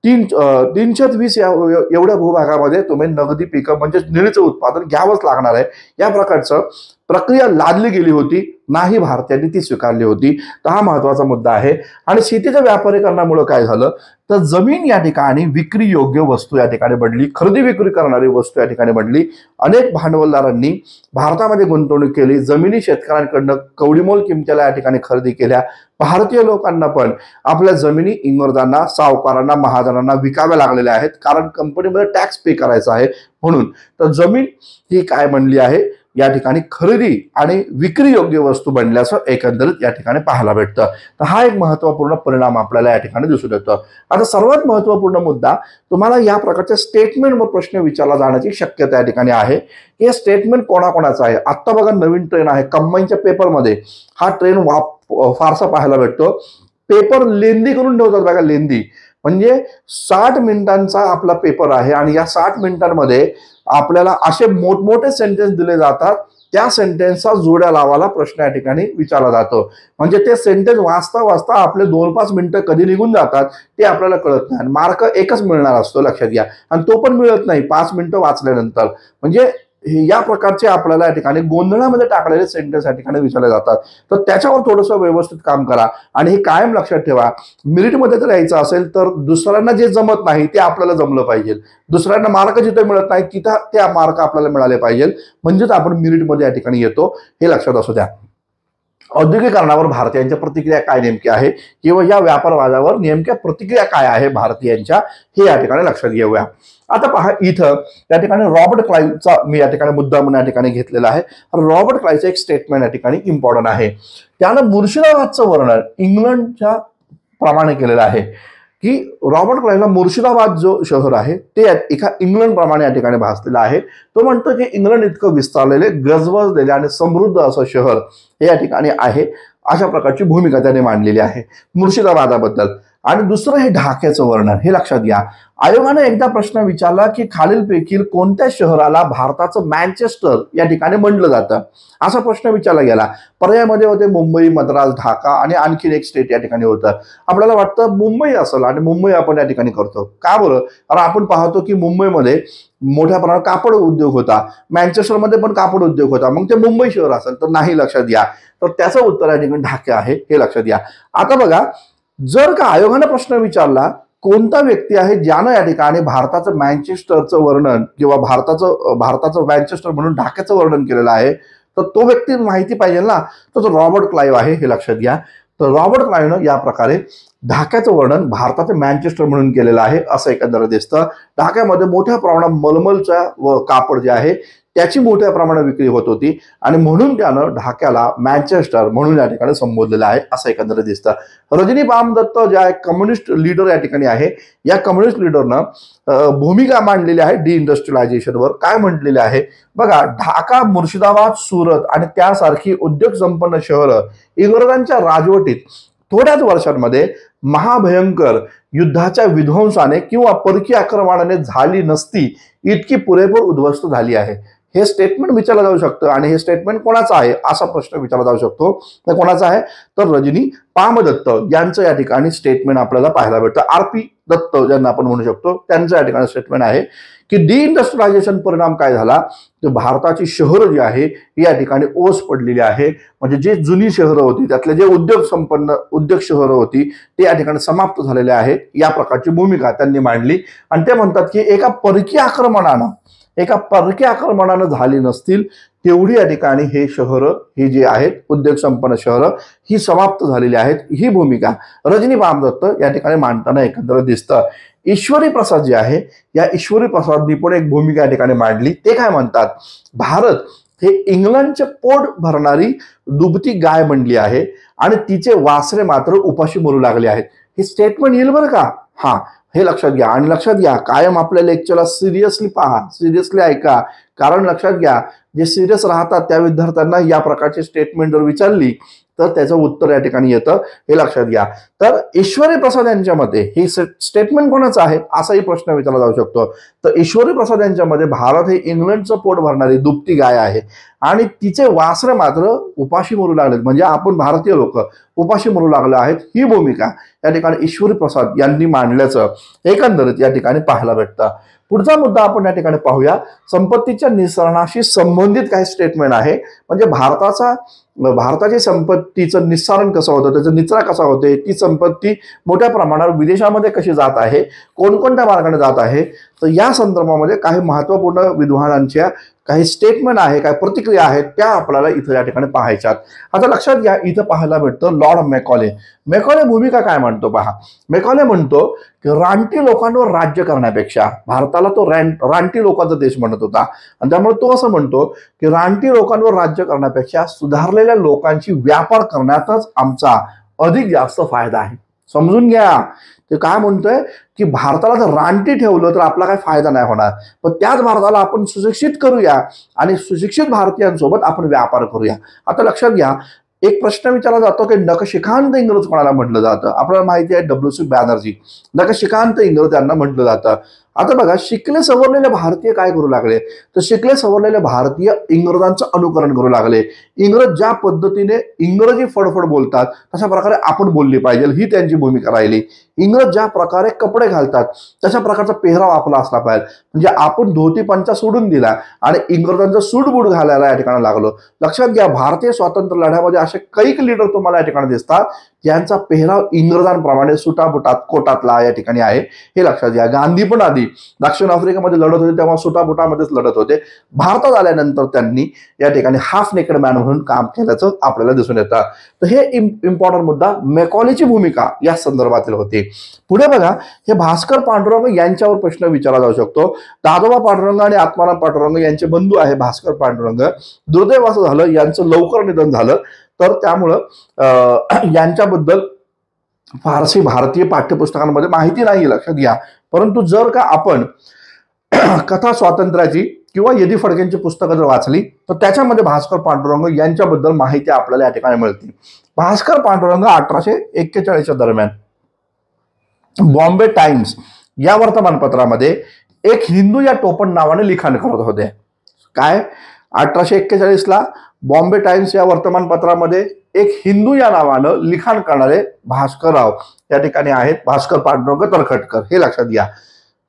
[SPEAKER 1] 320 एवढ्या भूभागामध्ये तुम्ही नगदी पिकं म्हणजे निळीचं उत्पादन घ्यावंच लागणार आहे. या प्रकारचं प्रक्रिया लादली गेली होती, नाही भारतीयांनी ती स्वीकारली होती. तर हा महत्वाचा मुद्दा आहे. आणि शेतीच्या व्यापारीकरणामुळे काय झालं तर जमीन या ठिकाणी विक्री योग्य वस्तू या ठिकाणी बनली, खरेदी विक्री करणारी वस्तू या ठिकाणी बनली. अनेक भांडवलदारांनी भारतामध्ये गुंतवणूक केली, जमिनी शेतकऱ्यांकडनं कवडीमोल किमतीला या ठिकाणी खरेदी केल्या. भारतीय लोकांना पण आपल्या जमिनी इंग्रजांना, सावकारांना, महाजनांना विकाव्या लागलेल्या आहेत, कारण कंपनीमध्ये टॅक्स पे करायचा आहे म्हणून. तर जमीन ही काय बनली आहे या ठिकाणी खरेदी आणि विक्री योग्य वस्तू बनल्याचं एकंदरीत या ठिकाणी पाहायला भेटतं. तर हा एक महत्वपूर्ण परिणाम आपल्याला या ठिकाणी दिसून येतो. आता सर्वात महत्वपूर्ण मुद्दा, तुम्हाला या प्रकारच्या स्टेटमेंटवर प्रश्न विचारला जाण्याची शक्यता या ठिकाणी आहे. हे स्टेटमेंट कोणाकोणाचं आहे. आता बघा नवीन ट्रेन आहे कंबाईनच्या पेपरमध्ये, हा ट्रेन फारसा पाहायला भेटतो. पेपर लेंदी करून ठेवतात बघा, लेंदी म्हणजे 60 मिनिटांचा आपला पेपर आहे आणि या 60 मिनिटांमध्ये आपल्याला असे मोठमोठे सेंटेन्स दिले जातात, त्या सेंटेन्सचा जोड्या लावायला प्रश्न या ठिकाणी विचारला जातो. म्हणजे ते सेंटेन्स वाचता वाचता आपले 2-5 मिनिटं कधी निघून जातात ते आपल्याला कळत नाही. मार्क एकच मिळणार असतो, लक्षात घ्या. आणि तो पण मिळत नाही 5 मिनिटं वाचल्यानंतर. म्हणजे या प्रकारचे आपल्याला या ठिकाणी गोंधळामध्ये टाकलेले सेंटेन्स या ठिकाणी विचारले जातात. तर त्याच्यावर थोडंसं व्यवस्थित काम करा आणि हे कायम लक्षात ठेवा. मेरिटमध्ये जर यायचं असेल तर दुसऱ्यांना जे जमत नाही ते आपल्याला जमलं पाहिजे. दुसऱ्यांना मार्क जिथे मिळत नाही तिथं त्या मार्क आपल्याला मिळाले पाहिजे, म्हणजेच आपण मेरिटमध्ये या ठिकाणी येतो, हे लक्षात असू द्या. औद्योगिकरणावर भारतीयांच्या प्रतिक्रिया काय नेमक्या आहे किंवा या व्यापारवादावर नेमक्या प्रतिक्रिया काय आहे भारतीयांच्या, हे या ठिकाणी लक्षात घेऊया. आता पहा इथं या ठिकाणी रॉबर्ट क्लाइव्हचा मी या ठिकाणी मुद्दा म्हणून या ठिकाणी घेतलेला आहे. रॉबर्ट क्लाइव्हचं एक स्टेटमेंट या ठिकाणी इम्पॉर्टंट आहे. त्यानं मुर्शिदाबादचं वर्णन इंग्लंडच्या प्रमाणे केलेलं आहे की रॉबर्ट क्लाइव्हला मुर्शिदाबाद जो शहर आहे ते एका इंग्लंड प्रमाणे या ठिकाणी भासलेलं आहे. तो म्हणतो की इंग्लंड इतकं विस्तारलेले, गजबजलेले आणि समृद्ध असं शहर हे या ठिकाणी आहे, अशा प्रकारची भूमिका त्याने मांडलेली आहे मुर्शिदाबादाबद्दल. आणि दुसरं हे ढाक्याचं वर्णन, हे लक्षात घ्या. आयोगाने एकदा प्रश्न विचारला की खालीलपैकी कोणत्या शहराला भारताचं मँचेस्टर या ठिकाणी म्हटलं जातं, असा प्रश्न विचारला गेला. पर्यायामध्ये होते मुंबई, मद्रास, ढाका आणि आणखीन एक स्टेट या ठिकाणी होतं. आपल्याला वाटतं मुंबई असेल आणि मुंबई आपण या ठिकाणी करतो. का बरं? कारण आपण पाहतो की मुंबईमध्ये मोठ्या प्रमाणात कापड उद्योग होता, मँचेस्टरमध्ये पण कापड उद्योग होता, मग ते मुंबई शहर असेल तर नाही, लक्षात घ्या. तर त्याचं उत्तर या ठिकाणी ढाका आहे, हे लक्षात घ्या. आता बघा, जर का आयोगाने प्रश्न विचारला कोणता व्यक्ती आहे ज्यानं या ठिकाणी भारताचं मँचेस्टरचं वर्णन किंवा भारताचं मँचेस्टर म्हणून ढाक्याचं वर्णन केलेलं आहे, तर तो व्यक्ती माहिती पाहिजे ना. तर तो रॉबर्ट क्लाइव्ह आहे, हे लक्षात घ्या. तर रॉबर्ट क्लाइव्हनं या प्रकारे ढाक्याचं वर्णन भारताचं मँचेस्टर म्हणून केलेलं आहे, असं एकंदर दिसतं. ढाक्यामध्ये मोठ्या प्रमाणात मलमलच्या व कापड जे आहे त्याची मोठ्या प्रमाणात विक्री होत होती आणि म्हणून त्यानं ढाक्याला मँचेस्टर म्हणून या ठिकाणी संबोधलेलं आहे, असं एकंदर दिसतं. रजनी पाम दत्त ज्या कम्युनिस्ट लीडर या ठिकाणी आहे, या कम्युनिस्ट लीडरनं भूमिका मांडलेली आहे डिइंडस्ट्रियलायझेशनवर. काय म्हटलेले आहे बघा, ढाका, मुर्शिदाबाद, सुरत आणि त्यासारखी उद्योग संपन्न शहरं इंग्रजांच्या राजवटीत थोड्याच वर्षांमध्ये महाभयंकर युद्धाच्या विध्वंसाने किंवा परकीय आक्रमणाने झाली नसती इतकी पुरेपूर उद्ध्वस्त झाली आहे. हे स्टेटमेंट विचारलं जाऊ शकतं आणि हे स्टेटमेंट कोणाचं आहे असा प्रश्न विचारला जाऊ शकतो. तर कोणाचं आहे? तर रजनी पामदत्त यांचं या ठिकाणी स्टेटमेंट आपल्याला पाहायला भेटतं. RP दत्त ज्यांना आपण म्हणू शकतो त्यांचं या ठिकाणी स्टेटमेंट आहे की डिइंडस्ट्रियलायझेशन परिणाम काय झाला, तर भारताची शहरं जी आहे या ठिकाणी ओस पडलेली आहे. म्हणजे जे जुनी शहरं होती त्यातले जे उद्योग शहरं होती ते या ठिकाणी समाप्त झालेले आहेत, या प्रकारची भूमिका त्यांनी मांडली. आणि ते म्हणतात की एका परकीय आक्रमणानं झाली नसतील तेवढी या ठिकाणी हे शहरं, ही जी आहेत उद्योग संपन्न शहरं, ही समाप्त झालेली आहेत. ही भूमिका रजनी पामदत्त या ठिकाणी मांडताना एकंदर दिसतं. ईश्वरी प्रसाद जे आहे, या ईश्वरी प्रसादनी पण एक भूमिका या ठिकाणी मांडली. ते काय म्हणतात, भारत हे इंग्लंडचे पोट भरणारी दुभती गाय बनली आहे आणि तिचे वासरे मात्र उपाशी मरू लागले आहेत. हे स्टेटमेंट येईल बरं का. हा, हे लक्षात घ्या. आणि लक्षात घ्या, कायम आपल्या लेक्चरला सिरियसली पहा, सिरियसली ऐका. कारण लक्षात घ्या, जे सिरियस राहतात त्या विद्यार्थ्यांना या प्रकारची स्टेटमेंट जर विचारली तर त्याचं उत्तर या ठिकाणी येतं, हे लक्षात घ्या. तर ईश्वरी प्रसाद यांच्या मते ही स्टेटमेंट कोणाचं आहे असाही प्रश्न विचारला जाऊ शकतो. तर ईश्वरी प्रसाद यांच्या मते भारत हे इंग्लंडचं पोट भरणारी दुभती गाय आहे आणि तिचे वासरे मात्र उपाशी मरू लागलेत, म्हणजे आपण भारतीय लोक उपाशी मरू लागले आहेत. ही भूमिका या ठिकाणी ईश्वरी प्रसाद यांनी मांडल्याचं एकंदरीत या ठिकाणी पाहायला भेटतं. पुढचा मुद्दा आपण या ठिकाणी पाहूया. संपत्तीच्या निस्सारणाशी संबंधित काही स्टेटमेंट आहे. म्हणजे भारताची संपत्तीचं निस्सारण कसं होतं, त्याचा निचरा कसा होते, ती संपत्ती मोठ्या प्रमाणावर विदेशामध्ये कशी जात आहे, कोणकोणत्या मार्गाने जात आहे. तर या संदर्भामध्ये काही महत्वपूर्ण विद्वानांच्या काही स्टेटमेंट आहे, काही प्रतिक्रिया आहेत, त्या आपल्याला इथं या ठिकाणी पाहायच्यात. आता लक्षात घ्या, इथं पाहायला भेटतं लॉर्ड मेकॉले भूमिका काय म्हणतो पहा. मेकॉले म्हणतो की रानटी लोकांवर राज्य करण्यापेक्षा, भारताला तो रानटी लोकांचा देश म्हणत होता आणि त्यामुळे तो असं म्हणतो की रानटी लोकांवर राज्य करण्यापेक्षा सुधारलेल्या लोकांची व्यापार करण्यातच आमचा अधिक जास्त फायदा आहे. समजून घ्या, ते काय म्हणतोय की भारताला जर रानटी ठेवलं तर आपला काही फायदा नाही होणार, पण त्याच भारताला आपण सुशिक्षित करूया आणि सुशिक्षित भारतीयांसोबत आपण व्यापार करूया. आता लक्षात घ्या, एक प्रश्न विचारला जातो की नखशिखांत इंग्रज कोणाला म्हटलं जातं. आपल्याला माहिती आहे WC बॅनर्जी नखशिखांत इंग्रज यांना म्हटलं जातं. आता बघा, शिकले सवरलेले भारतीय काय करू लागले, तर शिकले सवरलेले भारतीय इंग्रजांचं अनुकरण करू लागले. इंग्रज ज्या पद्धतीने इंग्रजी फडफड बोलतात तशा प्रकारे आपण बोलली पाहिजे, ही त्यांची भूमिका राहिली. इंग्रज ज्या प्रकारे कपडे घालतात तशा प्रकारचा पेहराव आपला असला पाहिजे. म्हणजे आपण धोती पंचा सोडून दिला आणि इंग्रजांचा सूटबूट घालायला या ठिकाणी लागलो. लक्षात घ्या, भारतीय स्वातंत्र्य लढ्यामध्ये असे कैक लीडर तुम्हाला या ठिकाणी दिसतात ज्यांचा पेहराव इंग्रजांप्रमाणे सुटाबुटात कोटातला या ठिकाणी आहे, हे लक्षात घ्या. गांधी पण आधी दक्षिण आफ्रिकेमध्ये लढत होते तेव्हा सुटाबुटामध्येच लढत होते. भारतात आल्यानंतर त्यांनी या ठिकाणी हाफ नेकेड मॅन म्हणून काम केल्याचं आपल्याला दिसून येतं. तर हे इम्पॉर्टंट मुद्दा मेकॉलेची भूमिका या संदर्भातील होती. पुढे बघा, हे भास्कर पांडुरंग यांच्यावर प्रश्न विचारला जाऊ शकतो. दादोबा पांडुरंग आणि आत्माराम पांडुरंग यांचे बंधू आहे भास्कर पांडुरंग. दुर्दैव असं झालं, यांचं लवकर निधन झालं, तर त्यामुळं यांच्याबद्दल फारशी भारतीय पाठ्यपुस्तकांमध्ये माहिती नाही, लक्षात घ्या. परंतु जर का आपण कथा स्वातंत्र्याची किंवा यदी फडकेंची पुस्तकं जर वाचली तर त्याच्यामध्ये भास्कर पांडुरंग यांच्याबद्दल माहिती आपल्याला या ठिकाणी मिळते. भास्कर पांडुरंग 1841 दरम्यान बॉम्बे टाइम्स या वर्तमानपत्रामध्ये एक हिंदू या टोपण नावाने लिखाण करत होते. काय 1841ला बॉम्बे टाइम्स या वर्तमानपत्रामध्ये एक हिंदू या नावानं लिखाण करणारे भास्करराव या ठिकाणी आहेत, भास्कर पांडुरंग तरखटकर, हे लक्षात घ्या.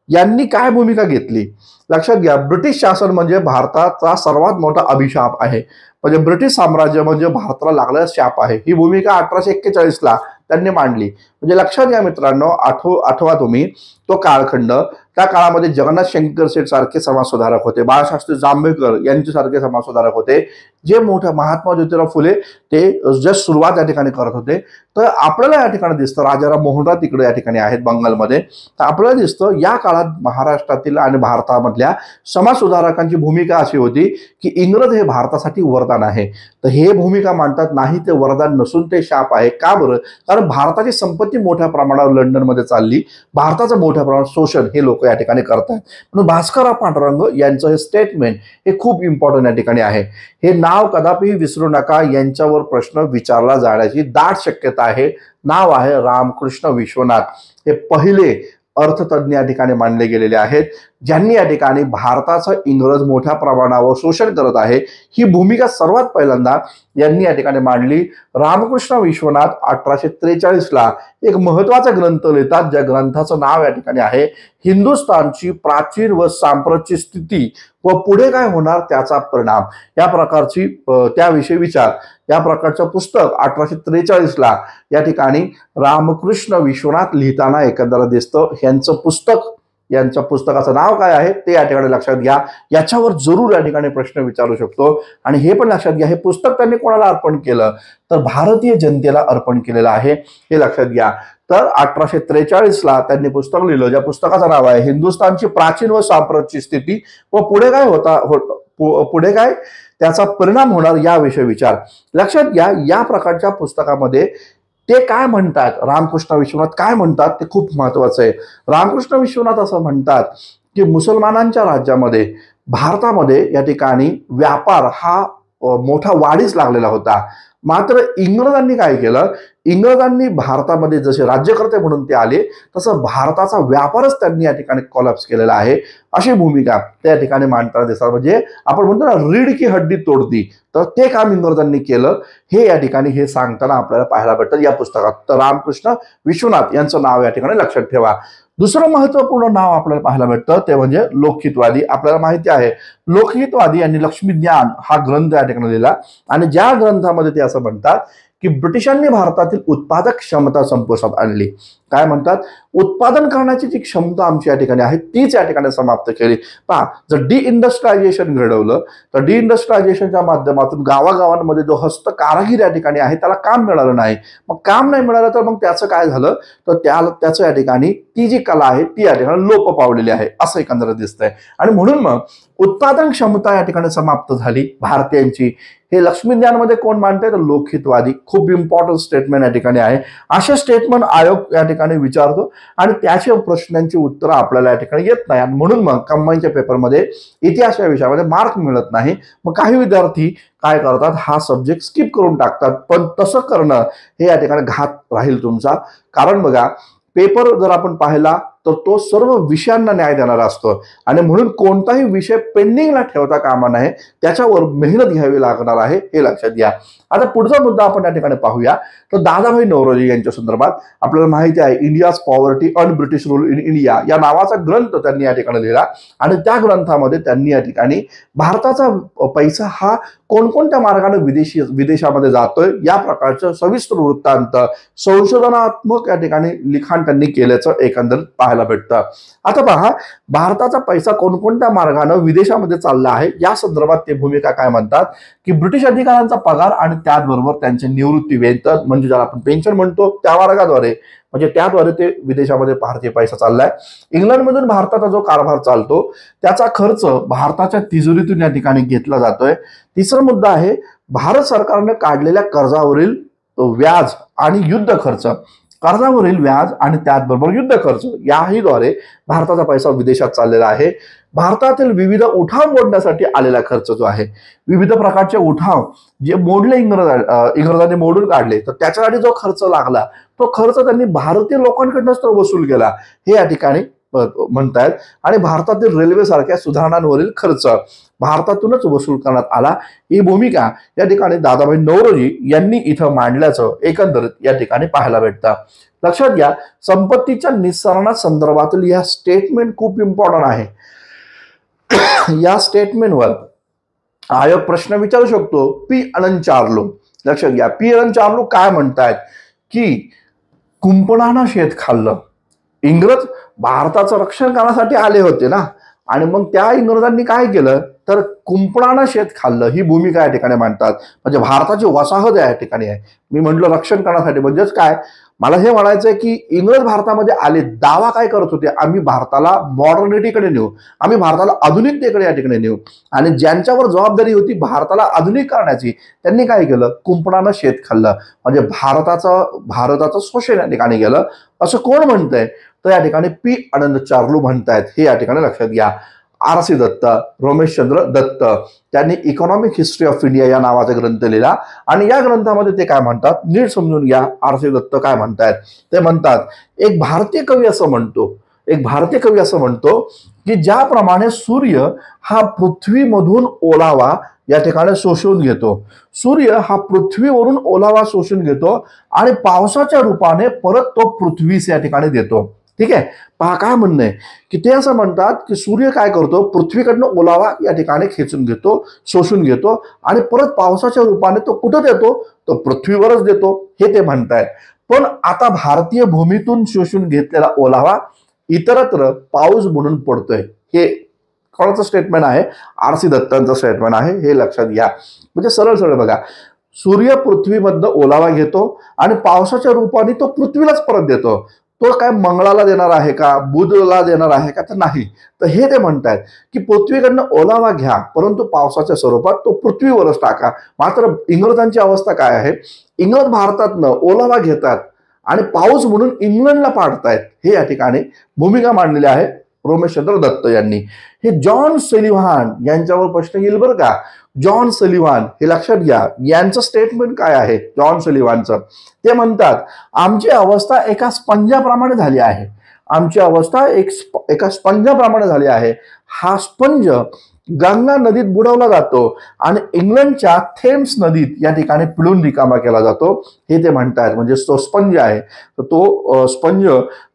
[SPEAKER 1] यांनी काय भूमिका घेतली लक्षात घ्या. ब्रिटिश शासन म्हणजे भारताचा सर्वात मोठा अभिशाप आहे, म्हणजे ब्रिटिश साम्राज्य म्हणजे भारताला लागलेला शाप आहे, ही भूमिका 1841ला त्यांनी मांडली. म्हणजे लक्षात घ्या मित्रांनो, आठवा तुम्ही तो कालखंड. त्या काळामध्ये जगन्नाथ शंकर शेठ सारखे समाजसुधारक होते, बाळशास्त्री जांभेकर यांच्यासारखे समाजसुधारक होते, जे मोठे महात्मा ज्योतिराव फुले ते जस्ट सुरुवात या ठिकाणी करत होते. तर आपल्याला या ठिकाणी दिसतं राजाराम मोहनराव तिकडे या ठिकाणी आहेत बंगालमध्ये. तर आपल्याला दिसतं या काळात महाराष्ट्रातील आणि भारतामधल्या समाजसुधारकांची भूमिका अशी होती की इंग्रज हे भारतासाठी वरदान आहे. तर हे भूमिका मांडतात, नाही ते वरदान नसून ते शाप आहे. का बरं? कारण भारताची संपत्ती मोठ्या प्रमाणावर लंडनमध्ये चालली, भारताचं मोठ्या प्रमाणात शोषण हे लोक या ठिकाणी करतात. म्हणून भास्करराव पांडुरंग यांचं हे स्टेटमेंट हे खूप इम्पॉर्टंट या ठिकाणी आहे. हे नाव कदापि विसरू नका, यांच्यावर प्रश्न विचारला जाण्याची दाट शक्यता आहे. नाव आहे रामकृष्ण विश्वनाथ. हे पहिले अर्थतज्ञ या ठिकाणी मानले गेलेले आहेत, ज्यांनी या ठिकाणी भारताचं इंग्रज मोठ्या प्रमाणावर शोषण करत आहे ही भूमिका सर्वात पहिल्यांदा यांनी या ठिकाणी मांडली. रामकृष्ण विश्वनाथ 1843ला एक महत्वाचा ग्रंथ लिहितात, ज्या ग्रंथाचं नाव या ठिकाणी आहे हिंदुस्थानची प्राचीन व सांप्रतची स्थिती व पुढे काय होणार त्याचा परिणाम, या प्रकारची त्याविषयी विचार या प्रकारचं पुस्तक 1843ला या ठिकाणी रामकृष्ण विश्वनाथ लिहिताना एकंदर दिसतं. यांच्या पुस्तकाचं नाव काय आहे ते या ठिकाणी लक्षात घ्या. याच्यावर जरूर या ठिकाणी प्रश्न विचारू शकतो. आणि हे पण लक्षात घ्या, हे पुस्तक त्यांनी कोणाला अर्पण केलं तर भारतीय जनतेला अर्पण केलेलं आहे, हे लक्षात घ्या. तर 1843ला त्यांनी पुस्तक लिहिलं, ज्या पुस्तकाचं नाव आहे हिंदुस्थानची प्राचीन व सांप्रतची स्थिती व पुढे काय त्याचा परिणाम होणार याविषयी विचार. लक्षात घ्या, या प्रकारच्या पुस्तकामध्ये ते काय म्हणतात, रामकृष्ण विश्वनाथ काय म्हणतात ते खूप महत्वाचं आहे. रामकृष्ण विश्वनाथ असं म्हणतात की मुसलमानांच्या राज्यामध्ये भारतामध्ये या ठिकाणी व्यापार हा मोठा वाढीस लागलेला होता. मात्र इंग्रजांनी काय केलं, इंग्रजांनी भारतामध्ये जसे राज्यकर्ते म्हणून ते आले तसं भारताचा व्यापारच त्यांनी या ठिकाणी कोलॅप्स केलेला आहे, अशी भूमिका त्या ठिकाणी मांडताना दिसतात. म्हणजे आपण म्हणतो ना रीड की हड्डी तोडती, तर ते काम इंग्रजांनी केलं हे या ठिकाणी हे सांगताना आपल्याला पाहायला भेटतं या पुस्तकात. तर रामकृष्ण विश्वनाथ यांचं नाव या ठिकाणी लक्षात ठेवा. दुसरं महत्वपूर्ण नाव आपल्याला पाहायला भेटतं ते म्हणजे लोकहितवादी. आपल्याला माहिती आहे लोकहितवादी यांनी लक्ष्मीज्ञान हा ग्रंथ या ठिकाणी लिहिला आणि ज्या ग्रंथामध्ये ते असं म्हणतात की ब्रिटिशांनी भारतातील उत्पादक क्षमता संपुष्टात आणली. काय म्हणतात, उत्पादन करण्याची जी क्षमता आमची या ठिकाणी आहे तीच या ठिकाणी समाप्त केली. पहा, जर डिइंडस्ट्रियलायझेशन घडवलं तर डिइंडस्ट्रियलायझेशनच्या माध्यमातून गावागावांमध्ये जो हस्तकारागीर या ठिकाणी आहे त्याला काम मिळालं नाही. मग काम नाही मिळालं तर मग त्याचं काय झालं तर त्याचं या ठिकाणी ती जी कला आहे ती या ठिकाणी लोप पावलेली आहे असं एकंदरीत दिसतंय. आणि म्हणून मग उत्पादन क्षमता या ठिकाणी समाप्त झाली भारतीयांची. हे लक्ष्मीज्ञानमध्ये कोण मांडते तर लोकहितवादी. खूप इम्पॉर्टंट स्टेटमेंट या ठिकाणी आहे. असे स्टेटमेंट आयोग या ठिकाणी विचारतो आणि त्याच्या प्रश्नांची उत्तरं आपल्याला या ठिकाणी येत नाही. आणि म्हणून मग कंबाईनच्या पेपरमध्ये इतिहास या विषयामध्ये मार्क मिळत नाही. मग काही विद्यार्थी काय करतात, हा सब्जेक्ट स्किप करून टाकतात. पण तसं करणं हे या ठिकाणी घात राहील तुमचा. कारण बघा, पेपर जर आपण पाहिला तर तो सर्व विषयांना न्याय देणारा असतो आणि म्हणून कोणताही विषय पेंडिंगला ठेवता कामा नये, त्याच्यावर मेहनत घ्यावी लागणार आहे, हे लक्षात घ्या. आता पुढचा मुद्दा आपण या ठिकाणी पाहूया. तर दादाभाई नौरोजी यांच्या संदर्भात आपल्याला माहिती आहे India's poverty and British rule in India या नावाचा ग्रंथ त्यांनी या ठिकाणी लिहिला आणि त्या ग्रंथामध्ये त्यांनी या ठिकाणी भारताचा पैसा हा कोणकोणत्या मार्गाने विदेशामध्ये जातोय या प्रकारचं सविस्तर वृत्तांत संशोधनात्मक या ठिकाणी लिखाण त्यांनी केल्याचं एकंदरीत पाहायला भेटतं. आता पहा, भारताचा पैसा कोणकोणत्या मार्गाने विदेशामध्ये चालला आहे या संदर्भात ते भूमिका काय म्हणतात की ब्रिटिश अधिकाऱ्यांचा पगार आणि त्याचबरोबर त्यांचे निवृत्ती वेतन म्हणजे ज्याला आपण पेन्शन म्हणतो त्या मार्गाद्वारे, म्हणजे त्याद्वारे ते विदेशामध्ये भारतीय पैसा चाललाय. इंग्लंडमधून भारताचा जो कारभार चालतो त्याचा खर्च भारताच्या तिजोरीतून या ठिकाणी घेतला जातोय. तिसरा मुद्दा आहे भारत सरकारने काढलेल्या कर्जावरील व्याज आणि युद्ध खर्च. कर्जावरील व्याज आणि त्याचबरोबर युद्ध खर्च याहीद्वारे भारताचा पैसा विदेशात चाललेला आहे. भारतातील विविध उठाव मोडण्यासाठी आलेला खर्च जो आहे, विविध प्रकारचे उठाव जे मोडले इंग्रजांनी मोडून काढले तर त्याच्यासाठी जो खर्च लागला तो खर्च त्यांनी भारतीय लोकांकडूनच तर वसूल केला हे या ठिकाणी म्हणतायत. आणि भारतातील रेल्वे सारख्या सुधारणांवरील खर्च भारतातूनच वसूल करण्यात आला. ही भूमिका या ठिकाणी दादाभाई नौरोजी यांनी इथं मांडल्याचं एकंदरीत या ठिकाणी पाहायला भेटतं. लक्षात घ्या, संपत्तीच्या निस्सारणा संदर्भातील या स्टेटमेंट खूप इम्पॉर्टंट आहे. या स्टेटमेंटवर आयोग प्रश्न विचारू शकतो. पी अनंत चार्लो, लक्षात घ्या, पी अनंत चार्लो काय म्हणतायत की कुंपणानं शेत खाल्लं. इंग्रज भारताचं रक्षण करण्यासाठी आले होते ना, आणि मग त्या इंग्रजांनी काय केलं तर कुंपणानं शेत खाल्लं ही भूमिका या ठिकाणी मांडतात. म्हणजे भारताची वसाहत या ठिकाणी आहे. मी म्हटलं रक्षण करण्यासाठी, म्हणजेच काय, मला हे म्हणायचंय की इंग्रज भारतामध्ये आले, दावा काय करत होते, आम्ही भारताला मॉडर्निटीकडे नेऊ, आम्ही भारताला आधुनिकतेकडे या ठिकाणी नेऊ. आणि ज्यांच्यावर जबाबदारी होती भारताला आधुनिक करण्याची, त्यांनी काय केलं, कुंपणानं शेत खाल्लं. म्हणजे भारताचं शोषण या ठिकाणी गेलं असं कोण म्हणतंय, तर या ठिकाणी पी अनंत चार्लो म्हणतायत. हे या ठिकाणी लक्षात घ्या. आर.सी. दत्त, रमेशचंद्र दत्त, त्यांनी इकॉनॉमिक हिस्ट्री ऑफ इंडिया या नावाचा ग्रंथ लिहिला. आणि या ग्रंथामध्ये ते काय म्हणतात, नीट समजून घ्या. आर.सी. दत्त काय म्हणतायत, ते म्हणतात एक भारतीय कवी असं म्हणतो की ज्याप्रमाणे सूर्य हा पृथ्वीमधून ओलावा या ठिकाणी शोषून घेतो, सूर्य हा पृथ्वीवरून ओलावा शोषून घेतो आणि पावसाच्या रूपाने परत तो पृथ्वीस या ठिकाणी देतो. ठीक आहे, पहा काय म्हणणं आहे की ते असं म्हणतात की सूर्य काय करतो, पृथ्वीकडनं ओलावा या ठिकाणी खेचून घेतो, शोषून घेतो आणि परत पावसाच्या रूपाने तो कुठं देतो, तो पृथ्वीवरच देतो, हे ते म्हणतायत. पण आता भारतीय भूमीतून शोषून घेतलेला ओलावा इतरत्र पाऊस म्हणून पडतोय. हे कोणाचं स्टेटमेंट आहे, आर.सी. दत्तांचं स्टेटमेंट आहे. हे लक्षात घ्या. म्हणजे सरळ सरळ बघा, सूर्य पृथ्वीमधनं ओलावा घेतो आणि पावसाच्या रूपाने तो पृथ्वीलाच परत देतो. तो काय मंगळाला देणार आहे का, बुधला देणार आहे का, तर नाही. तर हे ते म्हणतायत की पृथ्वीकडनं ओलावा घ्या, परंतु पावसाच्या स्वरूपात तो पृथ्वीवरच टाका. मात्र इंग्रजांची अवस्था काय आहे, इंग्रज भारतातनं ओलावा घेतात आणि पाऊस म्हणून इंग्लंडला पाडतायत. हे या ठिकाणी भूमिका मांडलेली आहे रमेशचंद्र दत्त यांनी. हे जॉन सलिव्हान यांच्यावर प्रश्न येईल बरं का. जॉन सलिव्हान, हे लक्षात घ्या, यांचं स्टेटमेंट काय आहे जॉन सलिव्हानचं. ते म्हणतात आमची अवस्था एका स्पंजाप्रमाणे झाली आहे. आमची अवस्था एका स्पंजाप्रमाणे झाली आहे. हा स्पंज गंगा नदीत बुडवला जातो आणि इंग्लंडच्या थेम्स नदीत या ठिकाणी पिळून रिकामा केला जातो. हे ते म्हणतात. म्हणजे तो स्पंज आहे, तो स्पंज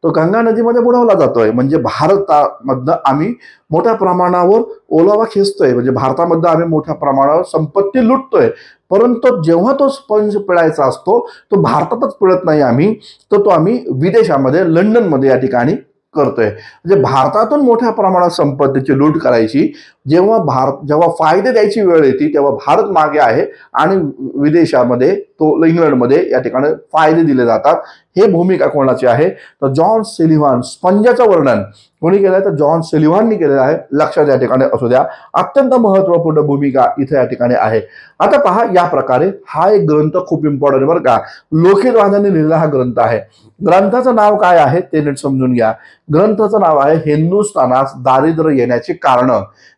[SPEAKER 1] तो गंगा नदीमध्ये बुडवला जातोय. म्हणजे भारतामधनं आम्ही मोठ्या प्रमाणावर ओलावा खेचतोय, म्हणजे भारतामधनं आम्ही मोठ्या प्रमाणावर संपत्ती लुटतोय. परंतु जेव्हा तो स्पंज पिळायचा असतो तो भारतातच पिळत नाही आम्ही, तर तो आम्ही विदेशामध्ये, लंडनमध्ये या ठिकाणी करतोय. म्हणजे भारतातून मोठ्या प्रमाणात संपत्तीची लूट करायची. जेव्हा फायदे द्यायची वेळ येते तेव्हा भारत मागे आहे आणि विदेशामध्ये, तो इंग्लंडमध्ये या ठिकाणी फायदे दिले जातात. हे भूमिका कोणाची आहे, तर जॉन सलिव्हान. स्पंजाचं वर्णन कोणी केलंय, तर जॉन सलिव्हाननी केलेलं आहे. लक्षात या ठिकाणी असू द्या. अत्यंत महत्वपूर्ण भूमिका इथे या ठिकाणी आहे. आता पहा, या प्रकारे हा एक ग्रंथ खूप इम्पॉर्टंट बरं का, लोकहितवाद्यांनी लिहिलेला हा ग्रंथ आहे. ग्रंथाचं नाव काय आहे ते नीट समजून घ्या. ग्रंथाचं नाव आहे हिंदुस्थानास दारिद्र्य येण्याची कारण.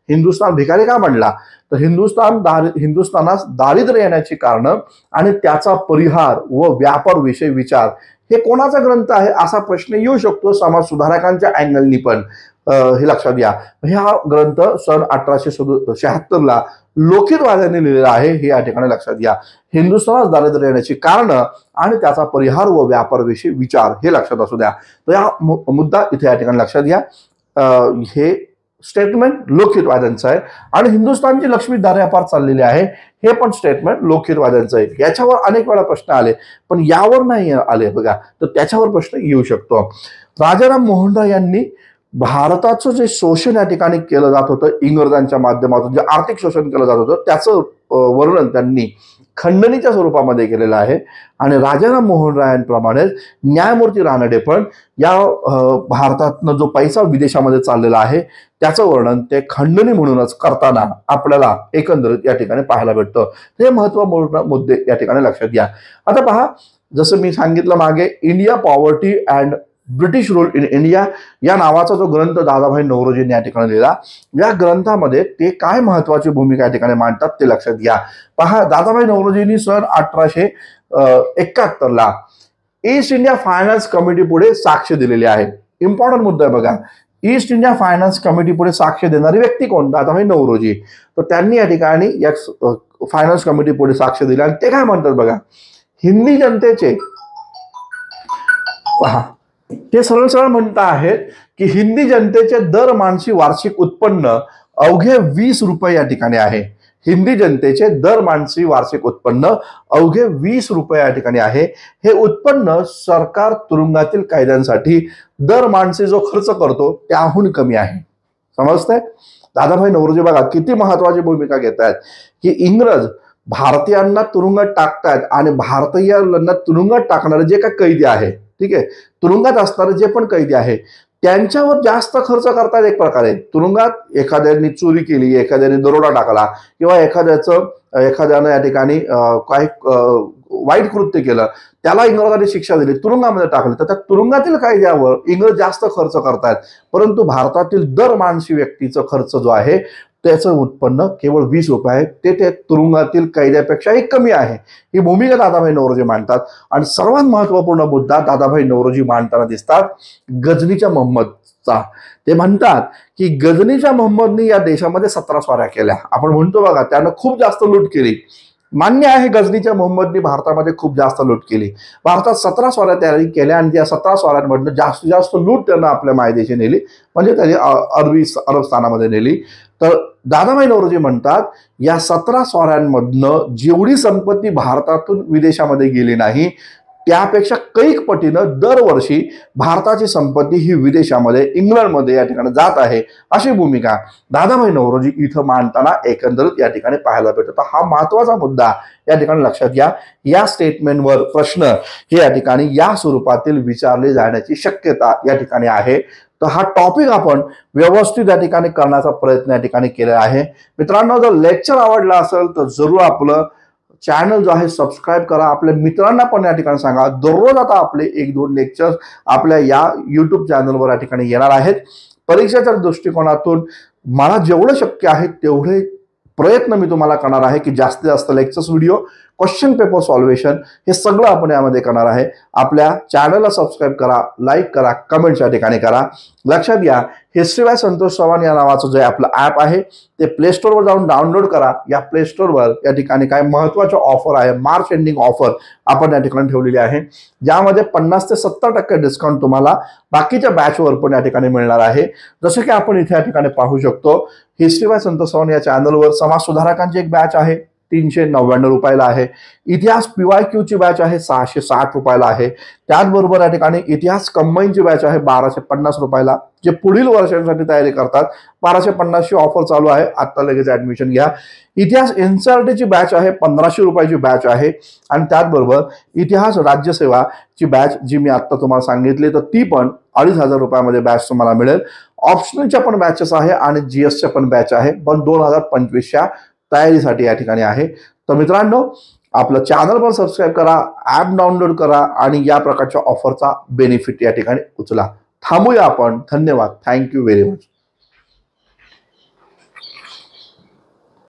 [SPEAKER 1] हिंदुस्थान भिकारी का म्हणला, तर हिंदुस्थानास दारिद्र्य येण्याची कारण आणि त्याचा परिहार व व्यापार विषयी विचार. हे कोणाचा ग्रंथ आहे असा प्रश्न येऊ शकतो समाज सुधारकांच्या अँगलनी पण. हे लक्षात घ्या. हा ग्रंथ सन 1876 लोकहितवाद्यांनी लिहिलेला आहे. हे या ठिकाणी लक्षात घ्या. हिंदुस्थानात दारिद्र्य येण्याची कारण आणि त्याचा परिहार व व्यापारविषयी विचार, हे लक्षात असू द्या. तर हा मुद्दा इथे या ठिकाणी लक्षात घ्या. हे स्टेटमेंट लोकहितवाद्यांचं आहे. आणि हिंदुस्थानची लक्ष्मी दार्यापार चाललेली आहे, हे पण स्टेटमेंट लोकहितवाद्यांचं आहे. याच्यावर अनेक वेळा प्रश्न आले, पण यावर नाही आले बघा, तर त्याच्यावर प्रश्न येऊ शकतो. राजाराम मोहन राय यांनी भारताचं जे शोषण या ठिकाणी केलं जात होतं इंग्रजांच्या माध्यमातून, जे आर्थिक शोषण केलं जात होतं, त्याचं वर्णन त्यांनी खंडणीच्या स्वरूपामध्ये केलेलं आहे. आणि राजाराम मोहन रायांप्रमाणेच न्यायमूर्ती रानडे पण या भारतातनं जो पैसा विदेशामध्ये चाललेला आहे त्याचं वर्णन ते खंडणी म्हणूनच करताना आपल्याला एकंदरीत या ठिकाणी पाहायला भेटतं. हे महत्वपूर्ण मुद्दे या ठिकाणी लक्षात घ्या. आता पहा, जसं मी सांगितलं मागे, India poverty and British rule in India या नावाचा जो ग्रंथ दादाभाई नौरोजींनी या ठिकाणी लिहिला, या ग्रंथामध्ये ते काय महत्वाची भूमिका या ठिकाणी मांडतात ते लक्षात घ्या. पहा, दादाभाई नौरोजींनी सन 1871 ईस्ट इंडिया फायनान्स कमिटी पुढे साक्ष दिलेली आहे. इम्पॉर्टंट मुद्दा आहे बघा. ईस्ट इंडिया फायनान्स कमिटी पुढे साक्ष देणारी व्यक्ती कोण? दादाभाई नौरोजी. तर त्यांनी या ठिकाणी या फायनान्स कमिटी पुढे साक्ष दिले आणि ते काय म्हणतात बघा, हिंदी जनतेचे ते सरळ सरळ म्हणत आहेत की हिंदी जनतेचे दर मानसी वार्षिक उत्पन्न अवघे 20 रुपये या ठिकाणी आहे. हिंदी जनतेचे दर मानसी वार्षिक उत्पन्न अवघे 20 रुपये या ठिकाणी आहे. हे उत्पन्न सरकार तुरुंगातील कैद्यांसाठी दर मानसी जो खर्च करतो त्याहून कमी आहे. समजतंय? दादाभाई नौरोजी बघा किती महत्वाची भूमिका घेत आहेत की इंग्रज भारतीयांना तुरुंगात टाकतायत आणि भारतीयांना तुरुंगात टाकणारे जे काही कैदी आहे, ठीक आहे, तुरुंगात असणारे जे पण कैदी आहे त्यांच्यावर जास्त खर्च करतात. एक प्रकारे तुरुंगात एखाद्याने चोरी केली, एखाद्याने दरोडा टाकला किंवा एखाद्यानं या ठिकाणी काही वाईट कृत्य केलं, त्याला इंग्रजांनी शिक्षा दिली, तुरुंगामध्ये टाकली, तर त्या तुरुंगातील कायद्यावर इंग्रज जास्त खर्च करतात. परंतु भारतातील दर मानसी व्यक्तीचा खर्च जो आहे त्याचं उत्पन्न केवळ 20 रुपये आहे. ते तुरुंगातील कैद्यापेक्षाही कमी आहे. ही भूमिका दादाभाई नौरोजी मांडतात. आणि सर्वात महत्वपूर्ण मुद्दा दादाभाई नौरोजी मांडताना दिसतात गजनीच्या मोहम्मदचा. ते म्हणतात की गजनीच्या मोहम्मदनी या देशामध्ये 17 स्वाऱ्या केल्या. आपण म्हणतो बघा त्यानं खूप जास्त लूट केली. मान्य आहे गजनीच्या मोहम्मदनी भारतामध्ये खूप जास्त लूट केली. भारतात 17 स्वाऱ्या तयारी केल्या आणि त्या 17 स्वाऱ्यांमधनं जास्तीत जास्त लूट त्यानं आपल्या मायदेशी नेली, म्हणजे त्याने अरब स्थानामध्ये नेली. तर दादाभाई नौरोजी म्हणतात या 17 स्वाऱ्यांमधनं जेवढी संपत्ती भारतातून विदेशामध्ये गेली नाही त्यापेक्षा कैक पटीनं दरवर्षी भारताची संपत्ती ही विदेशामध्ये इंग्लंडमध्ये या ठिकाणी जात आहे, अशी भूमिका दादाभाई नौरोजी इथं मांडताना एकंदरीत या ठिकाणी पाहायला भेटतो. हा महत्वाचा मुद्दा या ठिकाणी लक्षात घ्या. या स्टेटमेंटवर प्रश्न हे या ठिकाणी या स्वरूपातील विचारले जाण्याची शक्यता या ठिकाणी आहे. तर हा टॉपिक आपण व्यवस्थित या ठिकाणी करण्याचा प्रयत्न या ठिकाणी केला आहे. मित्रांनो, जर लेक्चर आवडला असेल तर जरूर आपलं चॅनल जो आहे सबस्क्राईब करा. आपल्या मित्रांना पण या ठिकाणी सांगा. दररोज आता आपले 1-2 लेक्चर्स आपल्या या युट्यूब चॅनलवर या ठिकाणी येणार आहेत. परीक्षेच्या दृष्टिकोनातून मला जेवढं शक्य आहे तेवढे प्रयत्न मी तुम्हाला करणार आहे की जास्तीत जास्त लेक्चर्स व्हिडिओ, क्वेश्चन पेपर सॉल्व्हेशन हे सगळं आपण यामध्ये करणार आहे. आपल्या चॅनलला सबस्क्राईब करा, लाईक करा, कमेंट्स या ठिकाणी करा. लक्षात घ्या, हिस्ट्री बाय संतोष चव्हाण या नावाचं जे आपलं ॲप आहे ते प्ले स्टोअरवर जाऊन डाउनलोड करा. या प्ले स्टोअरवर या ठिकाणी काय महत्त्वाचे ऑफर आहे, मार्च एंडिंग ऑफर आपण या ठिकाणी ठेवलेली आहे, ज्यामध्ये 50 ते 70% डिस्काउंट तुम्हाला बाकीच्या बॅचवर पण या ठिकाणी मिळणार आहे. जसं की आपण इथे या ठिकाणी पाहू शकतो, हिस्ट्री बाय संतोष चव्हाण या चॅनलवर समाज सुधारकांची एक बॅच आहे 399 रुपयाला आहे. इतिहास PYQ ची बॅच आहे 660 रुपयाला आहे. त्याचबरोबर या ठिकाणी इतिहास कंबाईनची बॅच आहे 1250 रुपयाला. जे पुढील वर्षांसाठी तयारी करतात 1250 ची ऑफर चालू आहे, आता लगेच ऍडमिशन घ्या. इतिहास NCERT बॅच आहे 1500 रुपयाची बॅच आहे. आणि त्याचबरोबर इतिहास राज्यसेवा ची बॅच जी मी आता तुम्हाला सांगितली तर ती पण 2500 रुपयामध्ये बॅच तुम्हाला मिळेल. ऑप्शनलच्या पण बॅचेस आहे आणि GSच्या पण बॅच आहे, पण 2025च्या तयारीसाठी या ठिकाणी आहे. तर मित्रांनो, आपलं चॅनल पण सबस्क्राईब करा, ॲप डाउनलोड करा आणि या प्रकारच्या ऑफरचा बेनिफिट या ठिकाणी उचला. थांबूया आपण. धन्यवाद. Thank you very much.